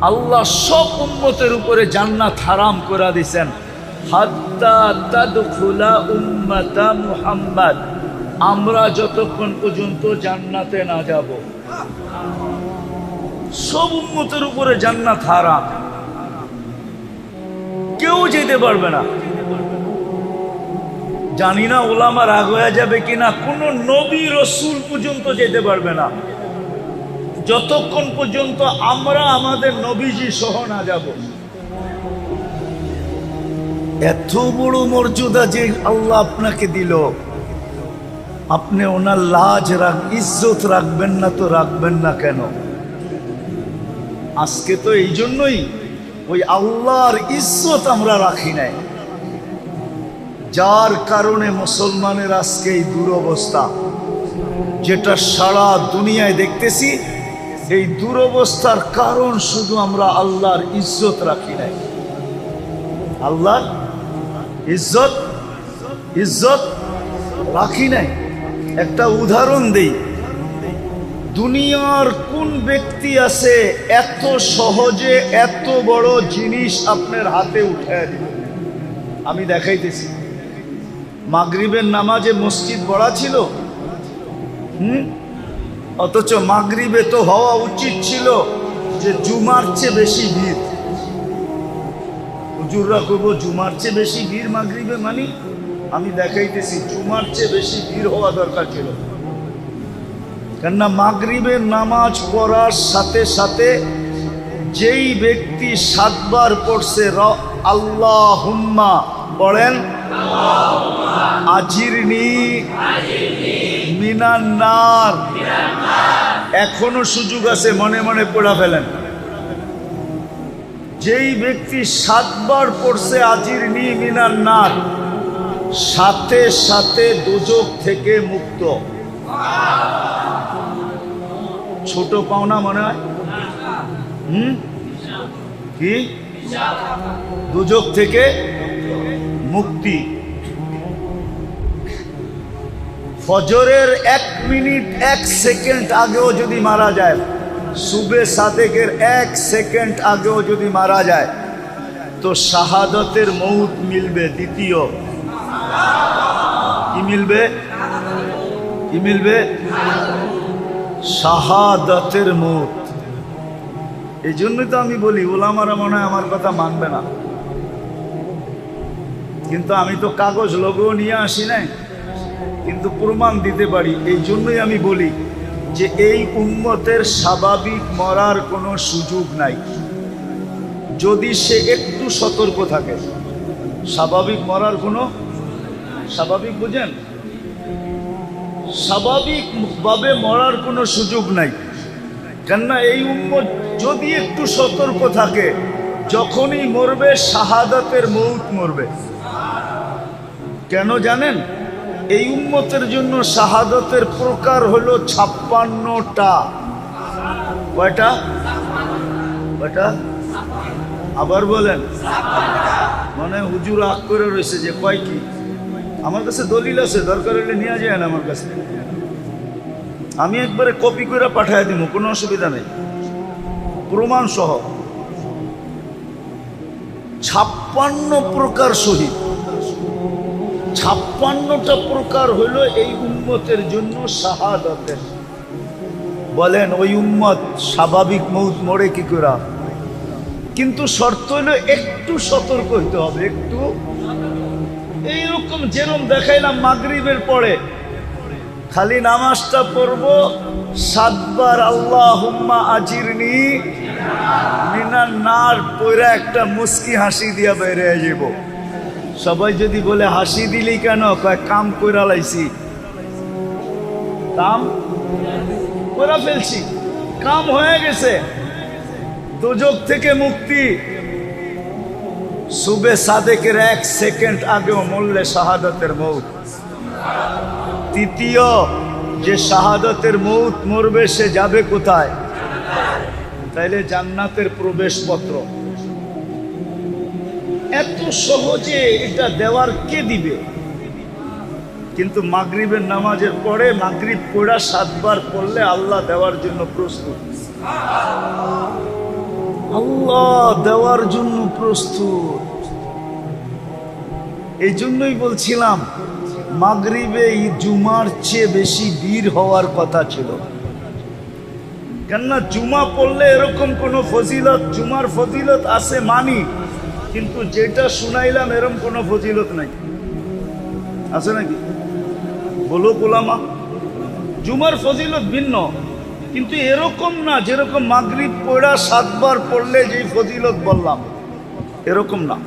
আল্লাহ সব উম্মতের উপরে জান্নাত হারাম করে দিয়েছেন। হাত্তা তাদখুলা উম্মাতা মুহাম্মদ, আমরা যতক্ষণ পর্যন্ত জান্নাতে না যাব, সব উম্মতের উপরে জান্নাত হারাম, কেউ যেতে পারবে না। জানি না ওলামা রাগ হয়ে যাবে কিনা, কোন নবী রসুল পর্যন্ত যেতে পারবে না যতক্ষণ পর্যন্ত আমরা আমাদের নবীজি সহ না যাব। এত বড় মর্যাদা যে আল্লাহ আপনাকে দিল, আপনি ওনার লাজ ইজ্জত রাখবেন না তো রাখবেন না কেন? আজকে তো এই জন্যই ওই আল্লাহর ইজ্জত আমরা রাখি নাই, যার কারণে মুসলমানের আজকে এই দুরবস্থা, যেটা সারা দুনিয়ায় দেখতেছি। এই দুরবস্থার কারণ শুধু আমরা আল্লাহর ইজ্জত রাখি নাই। আল্লাহর ইজ্জত রাখি নাই। একটা উদাহরণ দেই, দুনিয়ার কোন ব্যক্তি আছে এত সহজে এত বড় জিনিস আপনার হাতে উঠে দিবে? আমি দেখাইতেছি। মাগরিবের নামাজে মসজিদ ভরা ছিল, অথচ মাগরিবে তো হওয়া উচিত ছিল যে জুমার চেয়ে বেশি ভিড়। হুজুররা কইব জুমার চেয়ে বেশি ভিড় মাগরিবে, মানে আমি দেখাইতেছি জুমার চেয়ে বেশি ভিড় হওয়া দরকার ছিল। কেননা মাগরিবের নামাজ পড়ার সাথে সাথে যেই ব্যক্তি 7 বার পড়ছে আল্লাহুম্মা, পড়েন আজিরনি মিনান নার, এখনো সুযোগ আছে, মনে মনে পড়া ফেলেন। যেই ব্যক্তি 7 বার পড়ছে আজিরনি মিনান নার, সাথে সাথে দোজখ থেকে মুক্ত। ছোট পাওনা মনে হয়? কি? দোজখ থেকে মুক্তি। ফজরের 1 মিনিট 1 সেকেন্ড আগেও যদি মারা যায়, সুবে সাদেকের 1 সেকেন্ড আগেও যদি মারা যায়, তো শাহাদতের মৌত মিলবে। দ্বিতীয় কি মিলবে? কি মিলবে? শাহাদতের মৌত। এই জন্যই তো আমি বলি ওলামারা মনে হয় আমার কথা মানবে না, কিন্তু আমি তো কাগজ লোগো নিয়ে আসি নাই, কিন্তু প্রমাণ দিতে পারি। এই জন্যই আমি বলি যে এই উম্মতের স্বাভাবিক মরার কোনো সুযোগ নাই, যদি সে একটু সতর্ক থাকে। স্বাভাবিক মরার কোনো, স্বাভাবিক বুঝেন, স্বাভাবিকভাবে মরার কোনো সুযোগ নাই। কেননা এই উম্মত যদি একটু সতর্ক থাকে, যখনই মরবে শাহাদাতের মৌত মরবে। কেন জানেন? এই উম্মতের জন্য শাহাদাতের প্রকার হলো 56টা। কয়টা? কয়টা? আবার বলেন। মানে হুজুর আগ করে রয়েছে যে কয় কি? আমার কাছে দলিল আছে, দরকার হলে নিয়ে যায় না আমার কাছে, আমি একবারে কপি করে পাঠায় দিব, কোনো অসুবিধা নেই, প্রমাণ সহ। 56 প্রকার শহীদ। 56টা প্রকার হলো এই উম্মতের জন্য শাহাদাতের। বলেন ওই উম্মত স্বাভাবিক মৌত মরে কি করে? কিন্তু শর্ত হলো একটু সতর্ক হইতে হবে, একটু এইরকম যেরকম দেখাইলাম মাগরিবের পরে খালি নামাজটা পড়ব 7 বার আল্লাহুম্মা আজিরনি মিনান নার পড়ে একটা মুস্কি হাসি দিয়া বের হয়ে যাব। সবাই যদি বলে হাসি দিলি কেন? কয় কাম কইরা লাইছি, কাম কইরা ফেলছি, কাম হয়ে গেছে। দোজখ থেকে মুক্তি সুবে সাদেকের 1 সেকেন্ড আগেও মরলে শাহাদাতের মৌত। তৃতীয়, যে শাহাদাতের মৌত মরবে সে যাবে কোথায়? তাইলে জান্নাতের প্রবেশপত্র। এত সহজে এটা দেওয়ার কে দিবে? কিন্তু মাগরিবের নামাজের পরে মাগরিব পড়া 7 বার পড়লে আল্লাহ দেওয়ার জন্য প্রস্তুত। আল্লাহ দেওয়ার জন্য প্রস্তুত। এই জন্যই বলছিলাম মাগরিবে জুমার চেয়ে বেশি ভিড় হওয়ার কথা ছিল। কেননা জুমা পড়লে এরকম কোনো ফজিলত, জুমার ফজিলত আছে মানি, কিন্তু যেটা শুনাইলাম এরকম কোনো ফজিলত নাই। আছে নাকি? বলো গোলামা, জুমার ফজিলত ভিন্ন, কিন্তু এরকম না যেরকম মাগরিব পড়া 7 বার পড়লে যেই ফজিলত বললাম, এরকম না।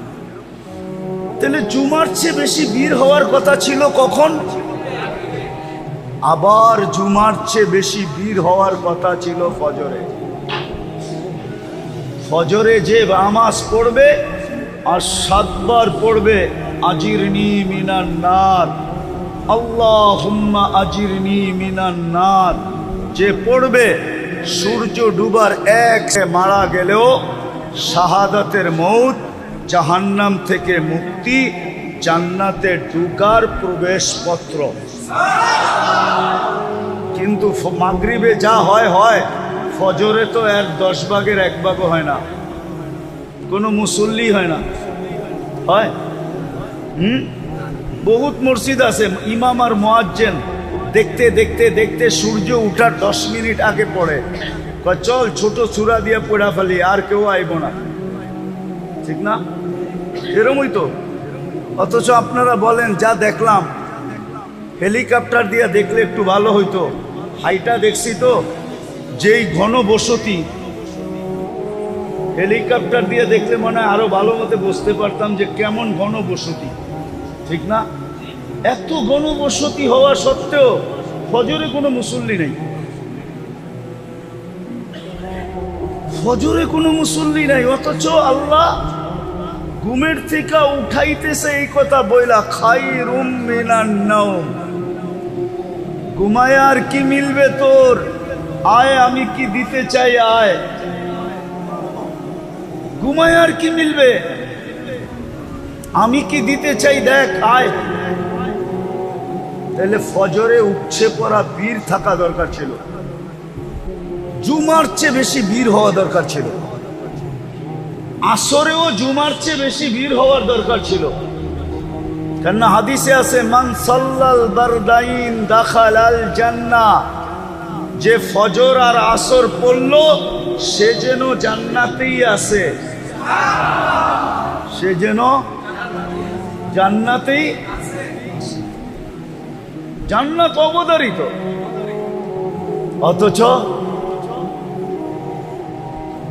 তাহলে জুমার চেয়ে বেশি ভিড় হওয়ার কথা ছিল কখন? আবার জুমার চেয়ে বেশি ভিড় হওয়ার কথা ছিল ফজরে। ফজরে যে নামাজ পড়বে আর 7 বার পড়বে আজিরনি মিনান নার, আল্লাহুম্মা আজিরনি মিনান নার, যে পড়বে সূর্য ডুবার 1 মারা গেলেও শাহাদাতের মৌত, জাহান্নাম থেকে মুক্তি, জান্নাতে ঢুকার প্রবেশপত্র। কিন্তু মাগরিবে যা হয় হয়, ফজরে তো 10 ভাগের 1 ভাগও হয় না, কোনো মুসল্লি হয় না। হয় বহুত মসজিদ আছে ইমাম আর মুয়াজ্জিন দেখতে দেখতে দেখতে সূর্য উঠার 10 মিনিট আগে পড়ে, কয় চল ছোট সূরা দিয়ে পড়া ফেলি, আর কেউ আইব না। ঠিক না? এরমই তো। অথচ আপনারা বলেন যা দেখলাম, হেলিকপ্টার দিয়ে দেখলে একটু ভালো হইতো। হাইটা দেখছি তো, যেই ঘন বসতি, হেলিকপ্টার দিয়ে দেখলে মনে হয় আরো ভালো মতো বুঝতে পারতাম যে কেমন ঘন বসতি। ঠিক না? এত ঘন বসতি হওয়া সত্ত্বেও ফজরে কোনো মুসল্লি নেই, ফজরে কোনো মুসল্লি নাই। অথচ আল্লাহ ঘুমের থেকে উঠাইতেছে এই কথা বইলা, খায়রুম মিনান নাওম, ঘুমায় আর কি মিলবে তোর, আয় আমি কি দিতে চাই, আয়। ঘুমায় আর কি মিলবে, আমি কি দিতে চাই দেখ, আয়। তাহলে ফজরে উঠছে পড়া ভিড় থাকা দরকার ছিল, জুমার চেয়ে বেশি ভিড় হওয়া দরকার ছিল, আসরেও জুমার চেয়ে বেশি ভিড় হওয়ার দরকার ছিল। কেননা হাদিসে আছে মান সাল্লাল বারদাইন দাখালাল জান্নাহ, যে ফজর আর আসর পড়ল সে যেন জান্নাতেই আছে, সে যেন জান্নাতেই। জান্নাত অবধারিত, অথচ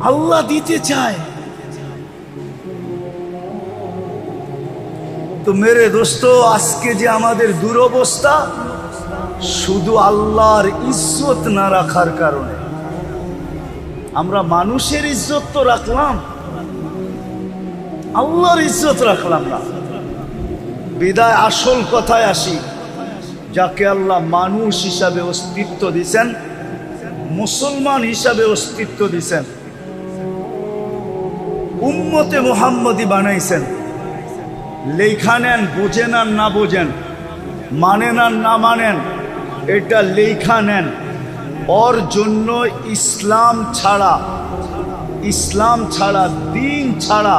আল্লাহ দিতে চায়। তো মেরে দোস্ত, আজকে যে আমাদের দুরবস্থা, শুধু আল্লাহর ইজ্জত না রাখার কারণে। আমরা মানুষের ইজ্জত তো রাখলাম, আল্লাহর ইজ্জত রাখলাম না। বিদায় আসল কথায় আসি, যাকে আল্লাহ মানুষ হিসাবে অস্তিত্ব দিছেন, মুসলমান হিসাবে অস্তিত্ব দিছেন, উম্মতে মুহাম্মদী বানাইছেন, লেখা নেন, বোঝেন আর না বোঝেন, মানেন আর না মানেন, এটা লেখা নেন। ওর জন্য ইসলাম ছাড়া, ইসলাম ছাড়া, দিন ছাড়া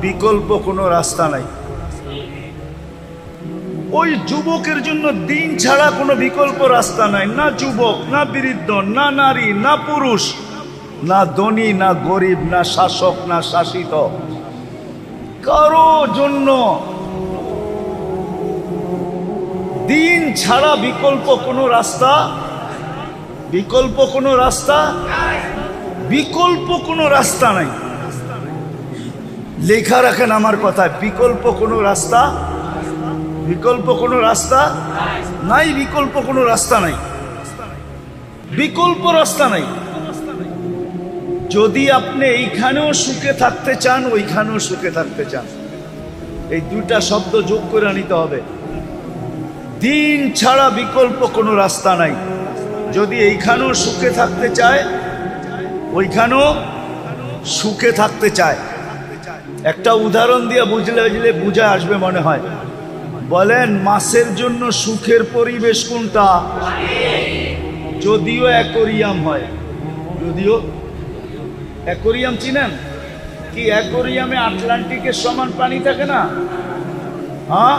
বিকল্প কোনো রাস্তা নাই। ওই যুবকের জন্য দিন ছাড়া কোনো বিকল্প রাস্তা নাই। না যুবক, না বৃদ্ধ, না নারী, না পুরুষ, না ধনী, না গরিব, না শাসক, না শাসিত, কারো জন্য দিন ছাড়া বিকল্প কোনো রাস্তা, বিকল্প কোনো রাস্তা, বিকল্প কোনো রাস্তা নাই। লেখা রাখেন আমার কথায়, বিকল্প কোনো রাস্তা, বিকল্প কোনো রাস্তা নাই, বিকল্প কোনো রাস্তা নাই, বিকল্প রাস্তা নাই। যদি আপনি এইখানেও সুখে থাকতে চান, ওইখানেও সুখে থাকতে চান, এই দুইটা শব্দ যোগ করে নিতে হবে। দিন ছাড়া বিকল্প কোনো রাস্তা নাই। যদি এইখানেও সুখে থাকতে চায়, ওইখানেও সুখে থাকতে চায়। একটা উদাহরণ দিয়ে বুঝলে বুঝে আসবে মনে হয়। বলেন, মাছের জন্য সুখের পরিবেশ কোনটা? যদিও অ্যাকোরিয়াম হয়, যদিও অ্যাকোরিয়াম চিনেন কি? অ্যাকোরিয়ামে আটলান্টিকের সমান পানি থাকে না? হ্যাঁ,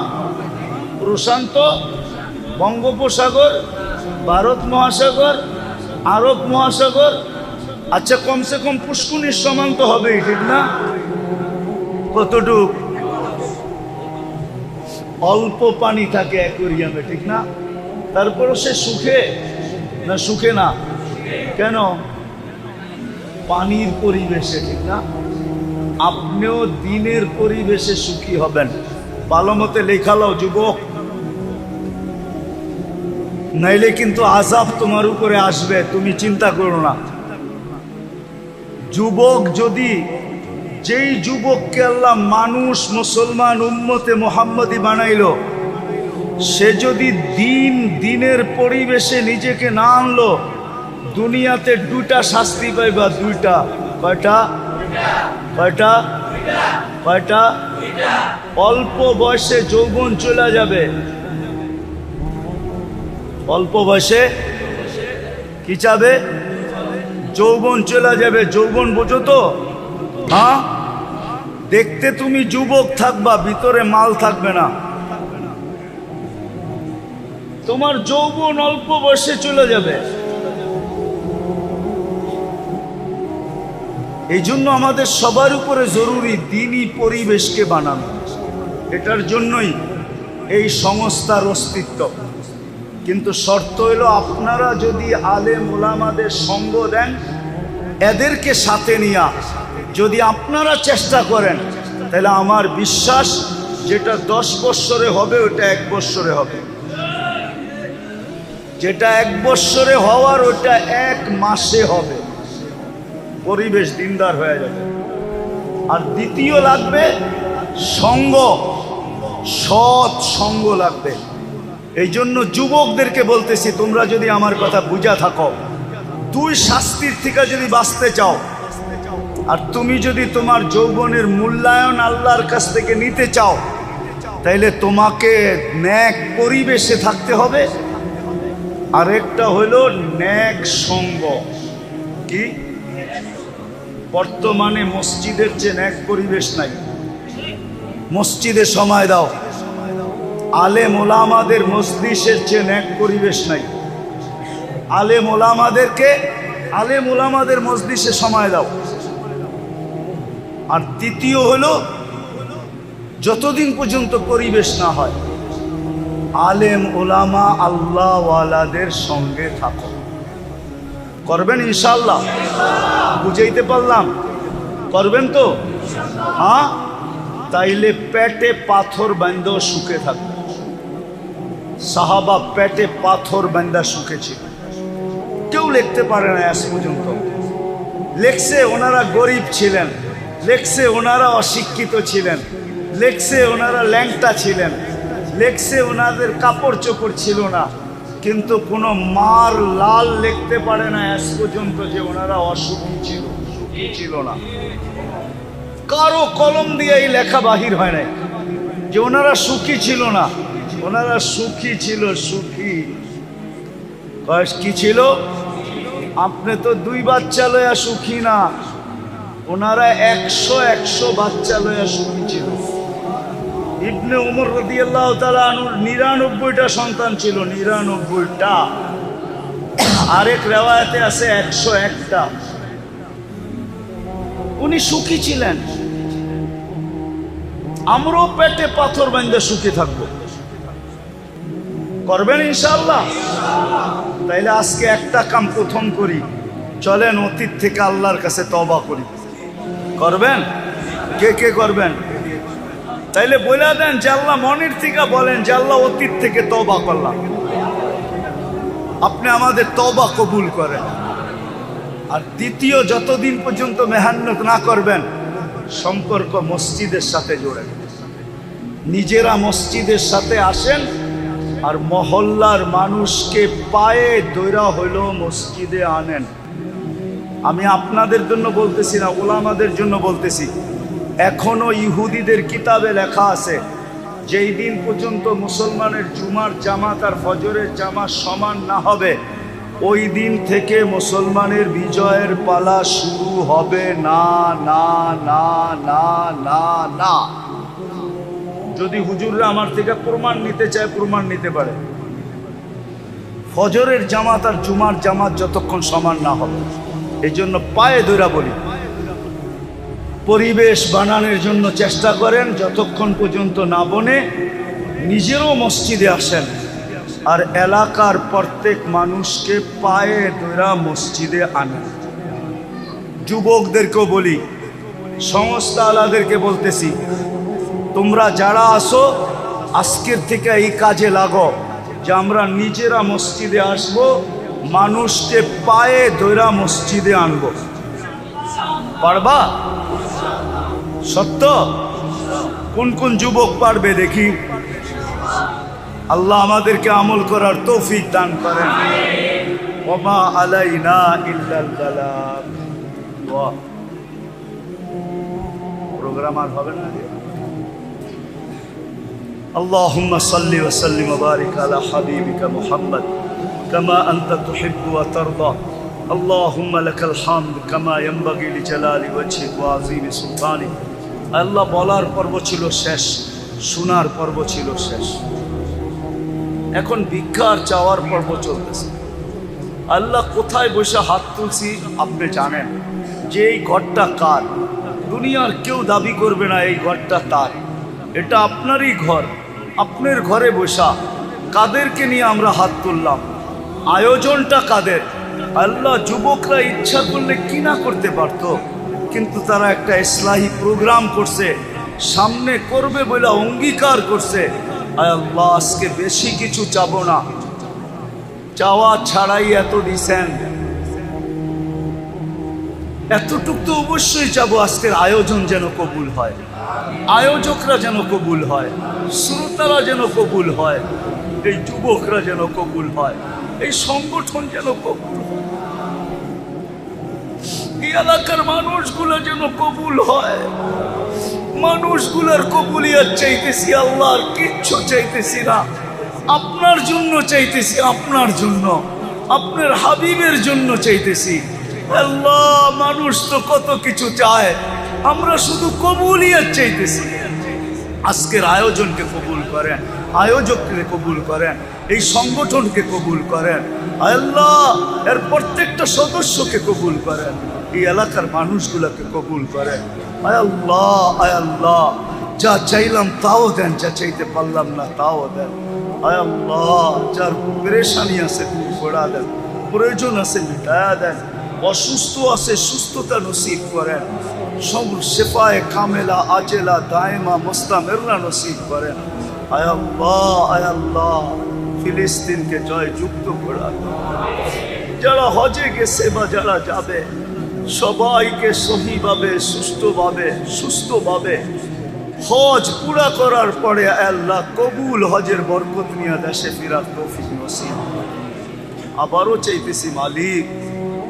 প্রশান্ত, বঙ্গোপসাগর, ভারত মহাসাগর, আরব মহাসাগর, আচ্ছা কমসে কম পুষ্কুনির সমান তো হবেই, ঠিক না? কতটুক? অল্প পানি থাকে অ্যাকোরিয়ামে, ঠিক না? তারপরও সে সুখে না? সুখে না কেন? পানির পরিবেশে, ঠিক না? আপনিও দিনের পরিবেশে সুখী হবেন। ভালো মতে লেখালো যুবক, নাইলে কিন্তু আযাব তোমার উপরে আসবে, তুমি চিন্তা করো না। যুবক যদি, যেই যুবককে আল্লাহ মানুষ, মুসলমান উম্মতে মুহাম্মদী বানাইলো, সে যদি দিনের পরিবেশে নিজেকে না আনলো, দুনিয়াতে দুইটা শাস্তি পাইবা। দুইটা। কয়টা? কয়টা? কয়টা? অল্প বয়সে যৌবন চলে যাবে। অল্প বয়সে কি চাবে? যৌবন চলে যাবে। যৌবন বোঝো তো? হ্যাঁ, দেখতে তুমি যুবক থাকবা, ভিতরে মাল থাকবে না। তোমার যৌবন অল্প বয়সে চলে যাবে। এই জন্য আমাদের সবার উপরে জরুরি দ্বীনি পরিবেশকে বানানো। এটার জন্যই এই সংস্থার অস্তিত্ব। কিন্তু শর্ত হলো, আপনারা যদি আলেম ওলামাদের সঙ্গ দেন, এদেরকে সাথে নিয়া যদি আপনারা চেষ্টা করেন, তাহলে আমার বিশ্বাস যেটা 10 বৎসরে হবে, ওটা 1 বৎসরে হবে। যেটা 1 বৎসরে হওয়ার, ওটা 1 মাসে হবে। পরিবেশ দিনদার হয়ে যাবে। আর দ্বিতীয় লাগবে সঙ্গ, সৎ সঙ্গ লাগবে। এই জন্য যুবকদেরকে বলতেছি, তোমরা যদি আমার কথা বুঝা থাকো, 2 শাস্তির থেকে যদি বাঁচতে চাও, আর তুমি যদি তোমার যৌবনের মূল্যায়ন আল্লাহর কাছ থেকে নিতে চাও, তাইলে তোমাকে নেক পরিবেশে থাকতে হবে। আরেকটা হলো নেক সঙ্গ। কি? বর্তমানে মসজিদের যে নেক পরিবেশ নাই। মসজিদে সময় দাও। আলেম ওলামাদের মজলিসের যে নেক পরিবেশ নাই। আলেম ওলামাদের মজলিসে সময় দাও। আর তৃতীয় হলো, যতদিন পর্যন্ত পরিবেশ না হয়, আলেম ওলামা আল্লাহওয়ালাদের সঙ্গে থাকো। করবেন ইনশাআল্লাহ? বুঝাইতে পারলাম? করবেন তো? হ্যাঁ, তাইলে পেটে পাথর বান্ধা সুখে থাকবে। সাহাবা পেটে পাথর বান্ধা সুখে ছিল। কেউ লিখতে পারে না আজ পর্যন্ত। লেখছে ওনারা গরিব ছিলেন, লেখছে ওনারা অশিক্ষিত ছিলেন, লেখছে ওনারা ল্যাংটা ছিলেন, লেখছে ওনাদের কাপড় চোপড় ছিল না, কিন্তু কোনো মার লাল লিখতে পারে না আজ পর্যন্ত যে ওনারা অসুখী ছিল, সুখী ছিল না। কারো কলম দিয়ে এই লেখা বাহির হয় নাই যে ওনারা সুখী ছিল না। ওনারা সুখী ছিল, সুখী। কি ছিল? আপনি তো 2 বাচ্চা লয়া সুখী না, ওনারা 100 বাচ্চা লইয়া সুখী ছিল। ইবনে উমর রাদিয়াল্লাহু তাআলা আনহুর 99টা সন্তান ছিল, 99টা। আরেক রেওয়ায়াতে আছে 101টা। উনি সুখী ছিলেন। আমরাও পেটে পাথর বাঁধে সুখী থাকবো, করবেন ইনশাআল্লাহ? তাইলে আজকে একটা কাম প্রথম করি, চলেন অতীত থেকে আল্লাহর কাছে তওবা করি। করবেন? কে কে করবেন? তাইলে বলে দেন যে আল্লাহ, মনের থেকে বলেন যে আল্লাহ, অতীত থেকে তওবা করলাম, আপনি আমাদের তওবা কবুল করেন। আর দ্বিতীয়, যতদিন পর্যন্ত মেহনত না করবেন, সম্পর্ক মসজিদের সাথে জোড়েন। নিজেরা মসজিদের সাথে আসেন, আর মহল্লার মানুষকে পায়ে দৈরা হইল মসজিদে আনেন। আমি আপনাদের জন্য বলতেছি না, ওলামাদের জন্য বলতেছি। এখনো ইহুদিদের কিতাবে লেখা আছে, যেই দিন পর্যন্ত মুসলমানের জুমার জামাত আর ফজরের জামাত সমান না হবে, ওই দিন থেকে মুসলমানের বিজয়ের পালা শুরু হবে না, না, না, না, না, না। যদি হুজুররা আমার থেকে প্রমাণ নিতে চায়, প্রমাণ নিতে পারে। ফজরের জামাত আর জুমার জামাত যতক্ষণ সমান না হবে, এই জন্য পায়ে ধরা বলি, পরিবেশ বানানোর জন্য চেষ্টা করেন। যতক্ষণ পর্যন্ত না বনে, নিজেরও মসজিদে আসেন, আর এলাকার প্রত্যেক মানুষকে পায়ে ধরা মসজিদে আনেন। যুবকদেরকেও বলি, সংস্থা আলাদেরকে বলতেছি, তোমরা যারা আসো, আজকের থেকে এই কাজে লাগো যে আমরা নিজেরা মসজিদে আসব, মানুষকে পায়ে ধরা মসজিদে আনব। পারবা? সত্য? কোন কোন যুবক পারবে দেখি? আল্লাহ আমাদেরকে আমল করার তৌফিক দান করেন। ওমা আলাইনা ইল্লাল বালাগ। ওয়াহ, প্রোগ্রাম আর হবে না। اللهم صل وسلم وبارك على حبيبك محمد كما أنت تحب وترضى اللهم لك الحمد كما ينبغي لجلال وجهك وعظيم سلطانك। আল্লাহ বলার পর্ব ছিল শেষ, শোনার পর্ব ছিল শেষ, এখন ভিক্ষার চাওয়ার পর্ব চলতেছে। আল্লাহ কোথায় বসে হাত তুলছি আপনি জানেন, যে এই ঘরটা কার। দুনিয়ার কেউ দাবি করবে না এই ঘরটা তার, এটা আপনারই ঘর। আপনার ঘরে বসা কাদেরকে নিয়ে আমরা হাত তুললাম? আয়োজনটা কাদের? আল্লাহ, যুবকরা ইচ্ছা করলে কি না করতে পারত, কিন্তু তারা একটা ইসলাহি প্রোগ্রাম করছে, সামনে করবে বলে অঙ্গীকার করছে। আয় আল্লাহ, আজকে বেশি কিছু চাবো না, চাওয়া ছাড়াই এত দিছেন, এতটুক তো অবশ্যই চাবো। আজকের আয়োজন যেন কবুল হয়, আয়োজকরা যেন কবুল হয়, শ্রোতারা যেন কবুল হয়, এই যুবকরা যেন কবুল হয়, এই সংগঠন যেন কবুল হয়, এই এলাকার মানুষগুলো যেন কবুল হয়। মানুষগুলোর কবুলিয়ত চাইতেছি আল্লাহ, আর কিচ্ছু চাইতেছি না। আপনার জন্য চাইতেছি, আপনার জন্য, আপনার হাবিবের জন্য চাইতেছি। আল্লাহ, মানুষ তো কত কিছু চায়, আমরা শুধু কবুলিয়ত চাইতেছি। আজকের আয়োজনকে কবুল করেন, আয়োজককে কবুল করেন, এই সংগঠনকে কবুল করেন। আল্লাহ, এর প্রত্যেকটা সদস্যকে কবুল করেন, এই এলাকার মানুষগুলোকে কবুল করেন। আয় আল্লাহ, আয় আল্লাহ, যা চাইলাম তাও দেন, যা চাইতে পারলাম না তাও দেন। আয় আল্লাহ, যার পেরেশানি আছে দূর করা দেন, প্রয়োজন আছে মিটায়া দেন, অসুস্থ আছে সুস্থতা নসিব করেন, সব শেফায়ে কামেলা আজেলা দায়মা মুস্তামিররা নসিব করেন। আয় আল্লাহ, আয় আল্লাহ, ফিলিস্তিনকে জয় যুক্ত করা দেন। যারা হজে গেছে বা যারা যাবে, সবাইকে সহিভাবে, সুস্থভাবে হজ পুরা করার পরে আল্লাহ কবুল হজের বরকত নিয়ে দেশে ফেরার তৌফিক নসিব। আবারও চাইতেছি মালিক,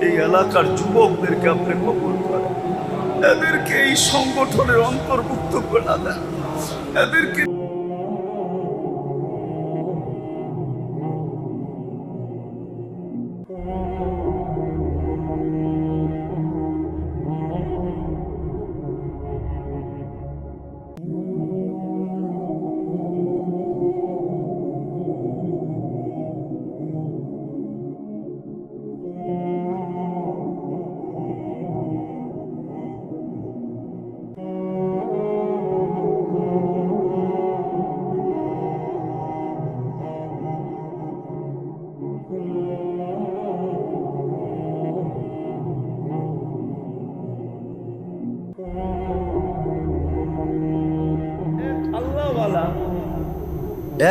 এই এলাকার যুবকদেরকে আপনি কবুল করেন, এদেরকে এই সংগঠনের অন্তর্ভুক্ত করে দেন, এদেরকে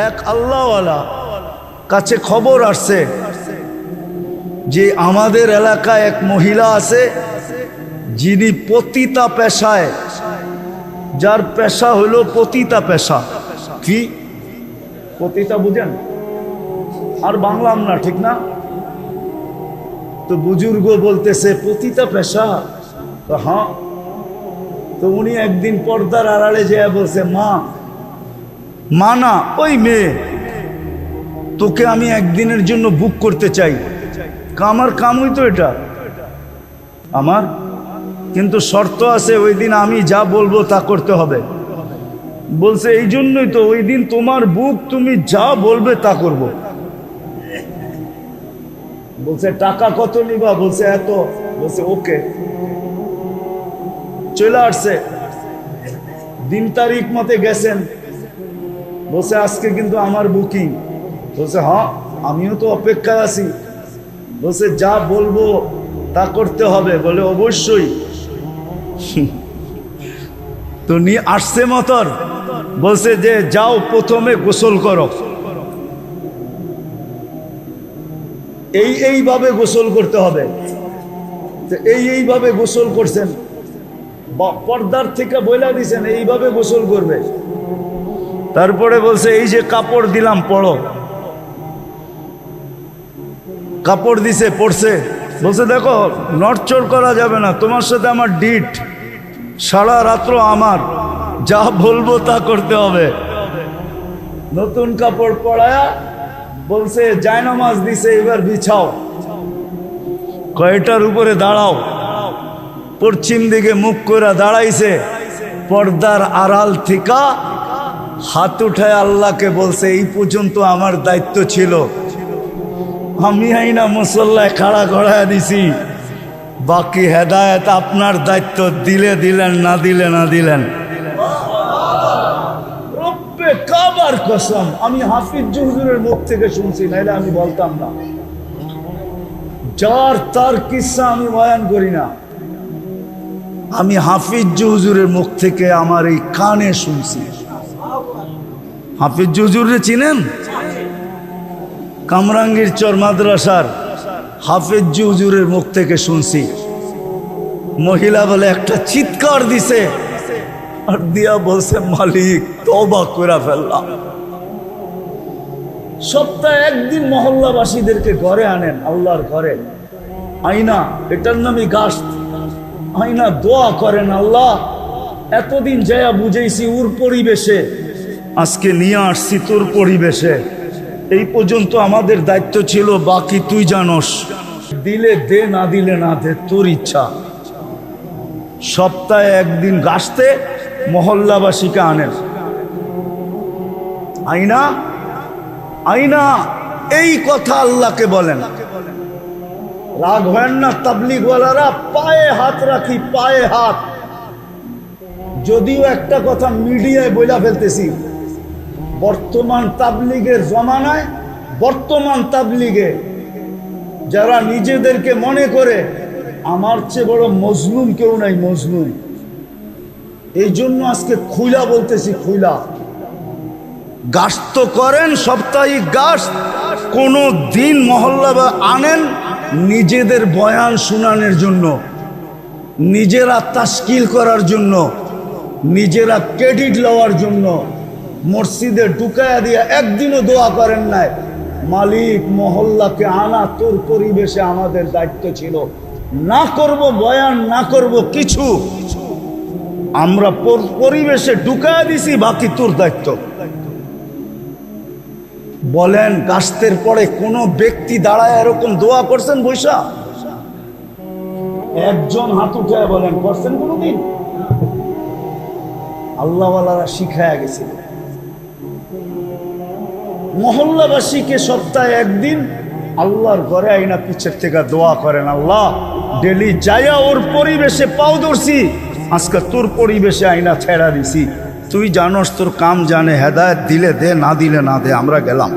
এক আল্লাহওয়ালা কাছে খবর আসছে যে আমাদের এলাকায় এক মহিলা আছে যিনি পতিতা পেশায়, যার পেশা হলো পতিতা পেশা। কি পতিতা বুঝেন? আর বাংলাম না, ঠিক না? তো বুজুর্গ বলতেছে পতিতা পেশা, তো হ্যাঁ। তো উনি একদিন পর্দার আড়ালে যেয়ে বলছে, মা না ওই মেয়ে, তোকে আমি একদিনের জন্য বুক করতে চাই। আমার কামই তো এটা আমার, কিন্তু শর্ত আছে, ওই দিন আমি যা বলবো তা করতে হবে। বলছে এই জন্যই তো ওই দিন তোমার বুক, তুমি যা বলবে তা করব। বলছে টাকা কত নিবা? বলছে এত। বলছে ওকে। চলে আসছে, দিন তারিখ মতে গেছেন। বলছে আজকে কিন্তু আমার বুকিং। বলছে হ্যাঁ আমিও তো অপেক্ষায় আছি। বলছে যা বলবো তা করতে হবে। বলে অবশ্যই। তো নিয়ে আসছে মতর। বলছে যে যাও প্রথমে গোসল করো। এইভাবে গোসল করতে হবে। এইভাবে গোসল করছেন, পর্দার থেকে বইলা দিছেন এইভাবে গোসল করবে। তারপরে বলছে এই যে কাপড় দিলাম পড়ো। কাপড় দিছে, পড়ছে। বলছে দেখো নড়চড় করা যাবে না, তোমার সাথে আমার ডিট, সারা রাত্র আমার, যা বলবো তা করতে হবে। নতুন কাপড় পরায়া বলছে জায়নামাজ দিছে, এবার বিছাও। কয়টার উপরে দাঁড়াও। পশ্চিম দিকে মুখ করে দাঁড়াইছে। পর্দার আড়াল থেকে হাত উঠায় আল্লাহকে বলছে এই পর্যন্ত আমার দায়িত্ব ছিল, আমি আইনা মুসল্লায় খাড়া করায় দিছি, বাকি হেদায়েত আপনার দায়িত্ব, দিলে দিলেন, না দিলে না দিলেন। রব্বে কাবার কসম, আমি হাফিজ হুজুরের মুখ থেকে শুনছি, নাইলে আমি বলতাম না। যার তার কিসসা আমি বয়ান করি না, আমি হাফিজ হুজুরের মুখ থেকে আমার এই কানে শুনছি। হাফিজ হুজুরে চিনেন? কামরাঙ্গীর চর মাদ্রাসার হাফিজ হুজুরের মুখ থেকে শুনছি। মহিলা বলে একটা চিৎকার দিছে, আর দিয়া বলছে মালিক তওবা করে ফেললাম। সপ্তাহে একদিন মহল্লাবাসীদেরকে ঘরে আনেন, আল্লাহর ঘরে আইনা, এটার নামই গাছ। আইনা দোয়া করেন, আল্লাহ এতদিন যায়া বুঝাইছি ওর পরিবেশে, আজকে নিয়ে আসছি তোর পরিবেশে। এই পর্যন্ত আমাদের দায়িত্ব ছিল, বাকি তুই জানোস, দিলে দে, না দিলে না দে, তোর ইচ্ছা। সপ্তাহে একদিন গাছতে মহল্লাবাসীকে আনেন, আইনা আইনা এই কথা আল্লাহকে বলেন। রাগ হয় না তাবলিগওয়ালারা, পায়ে হাত রাখি, পায়ে হাত। যদিও একটা কথা মিডিয়ায় বইলা ফেলতেছি, বর্তমান তাবলিগের জমানায়, বর্তমান তাবলিগে যারা নিজেদেরকে মনে করে আমার চেয়ে বড় মজলুম কেউ নাই, মজলুম। এই জন্য আজকে খুইলা বলতেছি, খুইলা গাছ তো করেন, সাপ্তাহিক গাছ কোনো দিন মহল্লা বা আনেন নিজেদের বয়ান শুনানোর জন্য, নিজেরা তাশকিল করার জন্য, নিজেরা ক্রেডিট লওয়ার জন্য। মসজিদে ঢুকায়া দিয়া একদিনও দোয়া করেন নাই, মালিক মহল্লাকে আনা তোর পরিবেশে আমাদের দায়িত্ব ছিল, না করব বয়ান, না করব কিছু, আমরা পরিবেশে ঢুকায়া দিছি, বাকি তোর দায়িত্ব। বলেন কাস্তের পরে কোন ব্যক্তি দাঁড়ায় এরকম দোয়া করছেন বৈশা? একজন হাত উঠায় বলেন করছেন কোনদিন? আল্লাহওয়ালারা শিখায়া গেছে। মহল্লাবাসীকে সপ্তাহে একদিন আল্লাহর ঘরে আইনা পিছের থেকে দোয়া করেন, আল্লাহ ডেলি যাইয়া ওর পরিবেশে পাও ধরছি, আজকে তোর পরিবেশে আইনা ছেড়া দিছি, তুই জানোস, তোর কাম জানে, হেদায়েত দিলে দে, না দিলে না দে, আমরা গেলাম।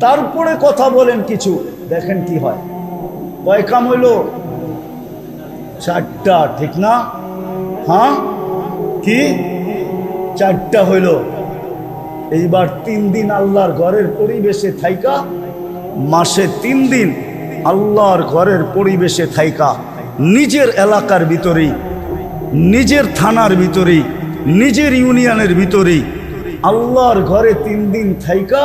তারপরে কথা বলেন কিছু, দেখেন কি হয়। কয় কাম হইল? 4টা, ঠিক না? হ্যাঁ, কি 4টা হইল। এইবার 3 দিন আল্লাহর ঘরের পরিবেশে থাইকা, মাসে 3 দিন আল্লাহর ঘরের পরিবেশে থাইকা, নিজের এলাকার ভিতরেই, নিজের থানার ভিতরেই, নিজের ইউনিয়নের ভিতরেই আল্লাহর ঘরে 3 দিন থাইকা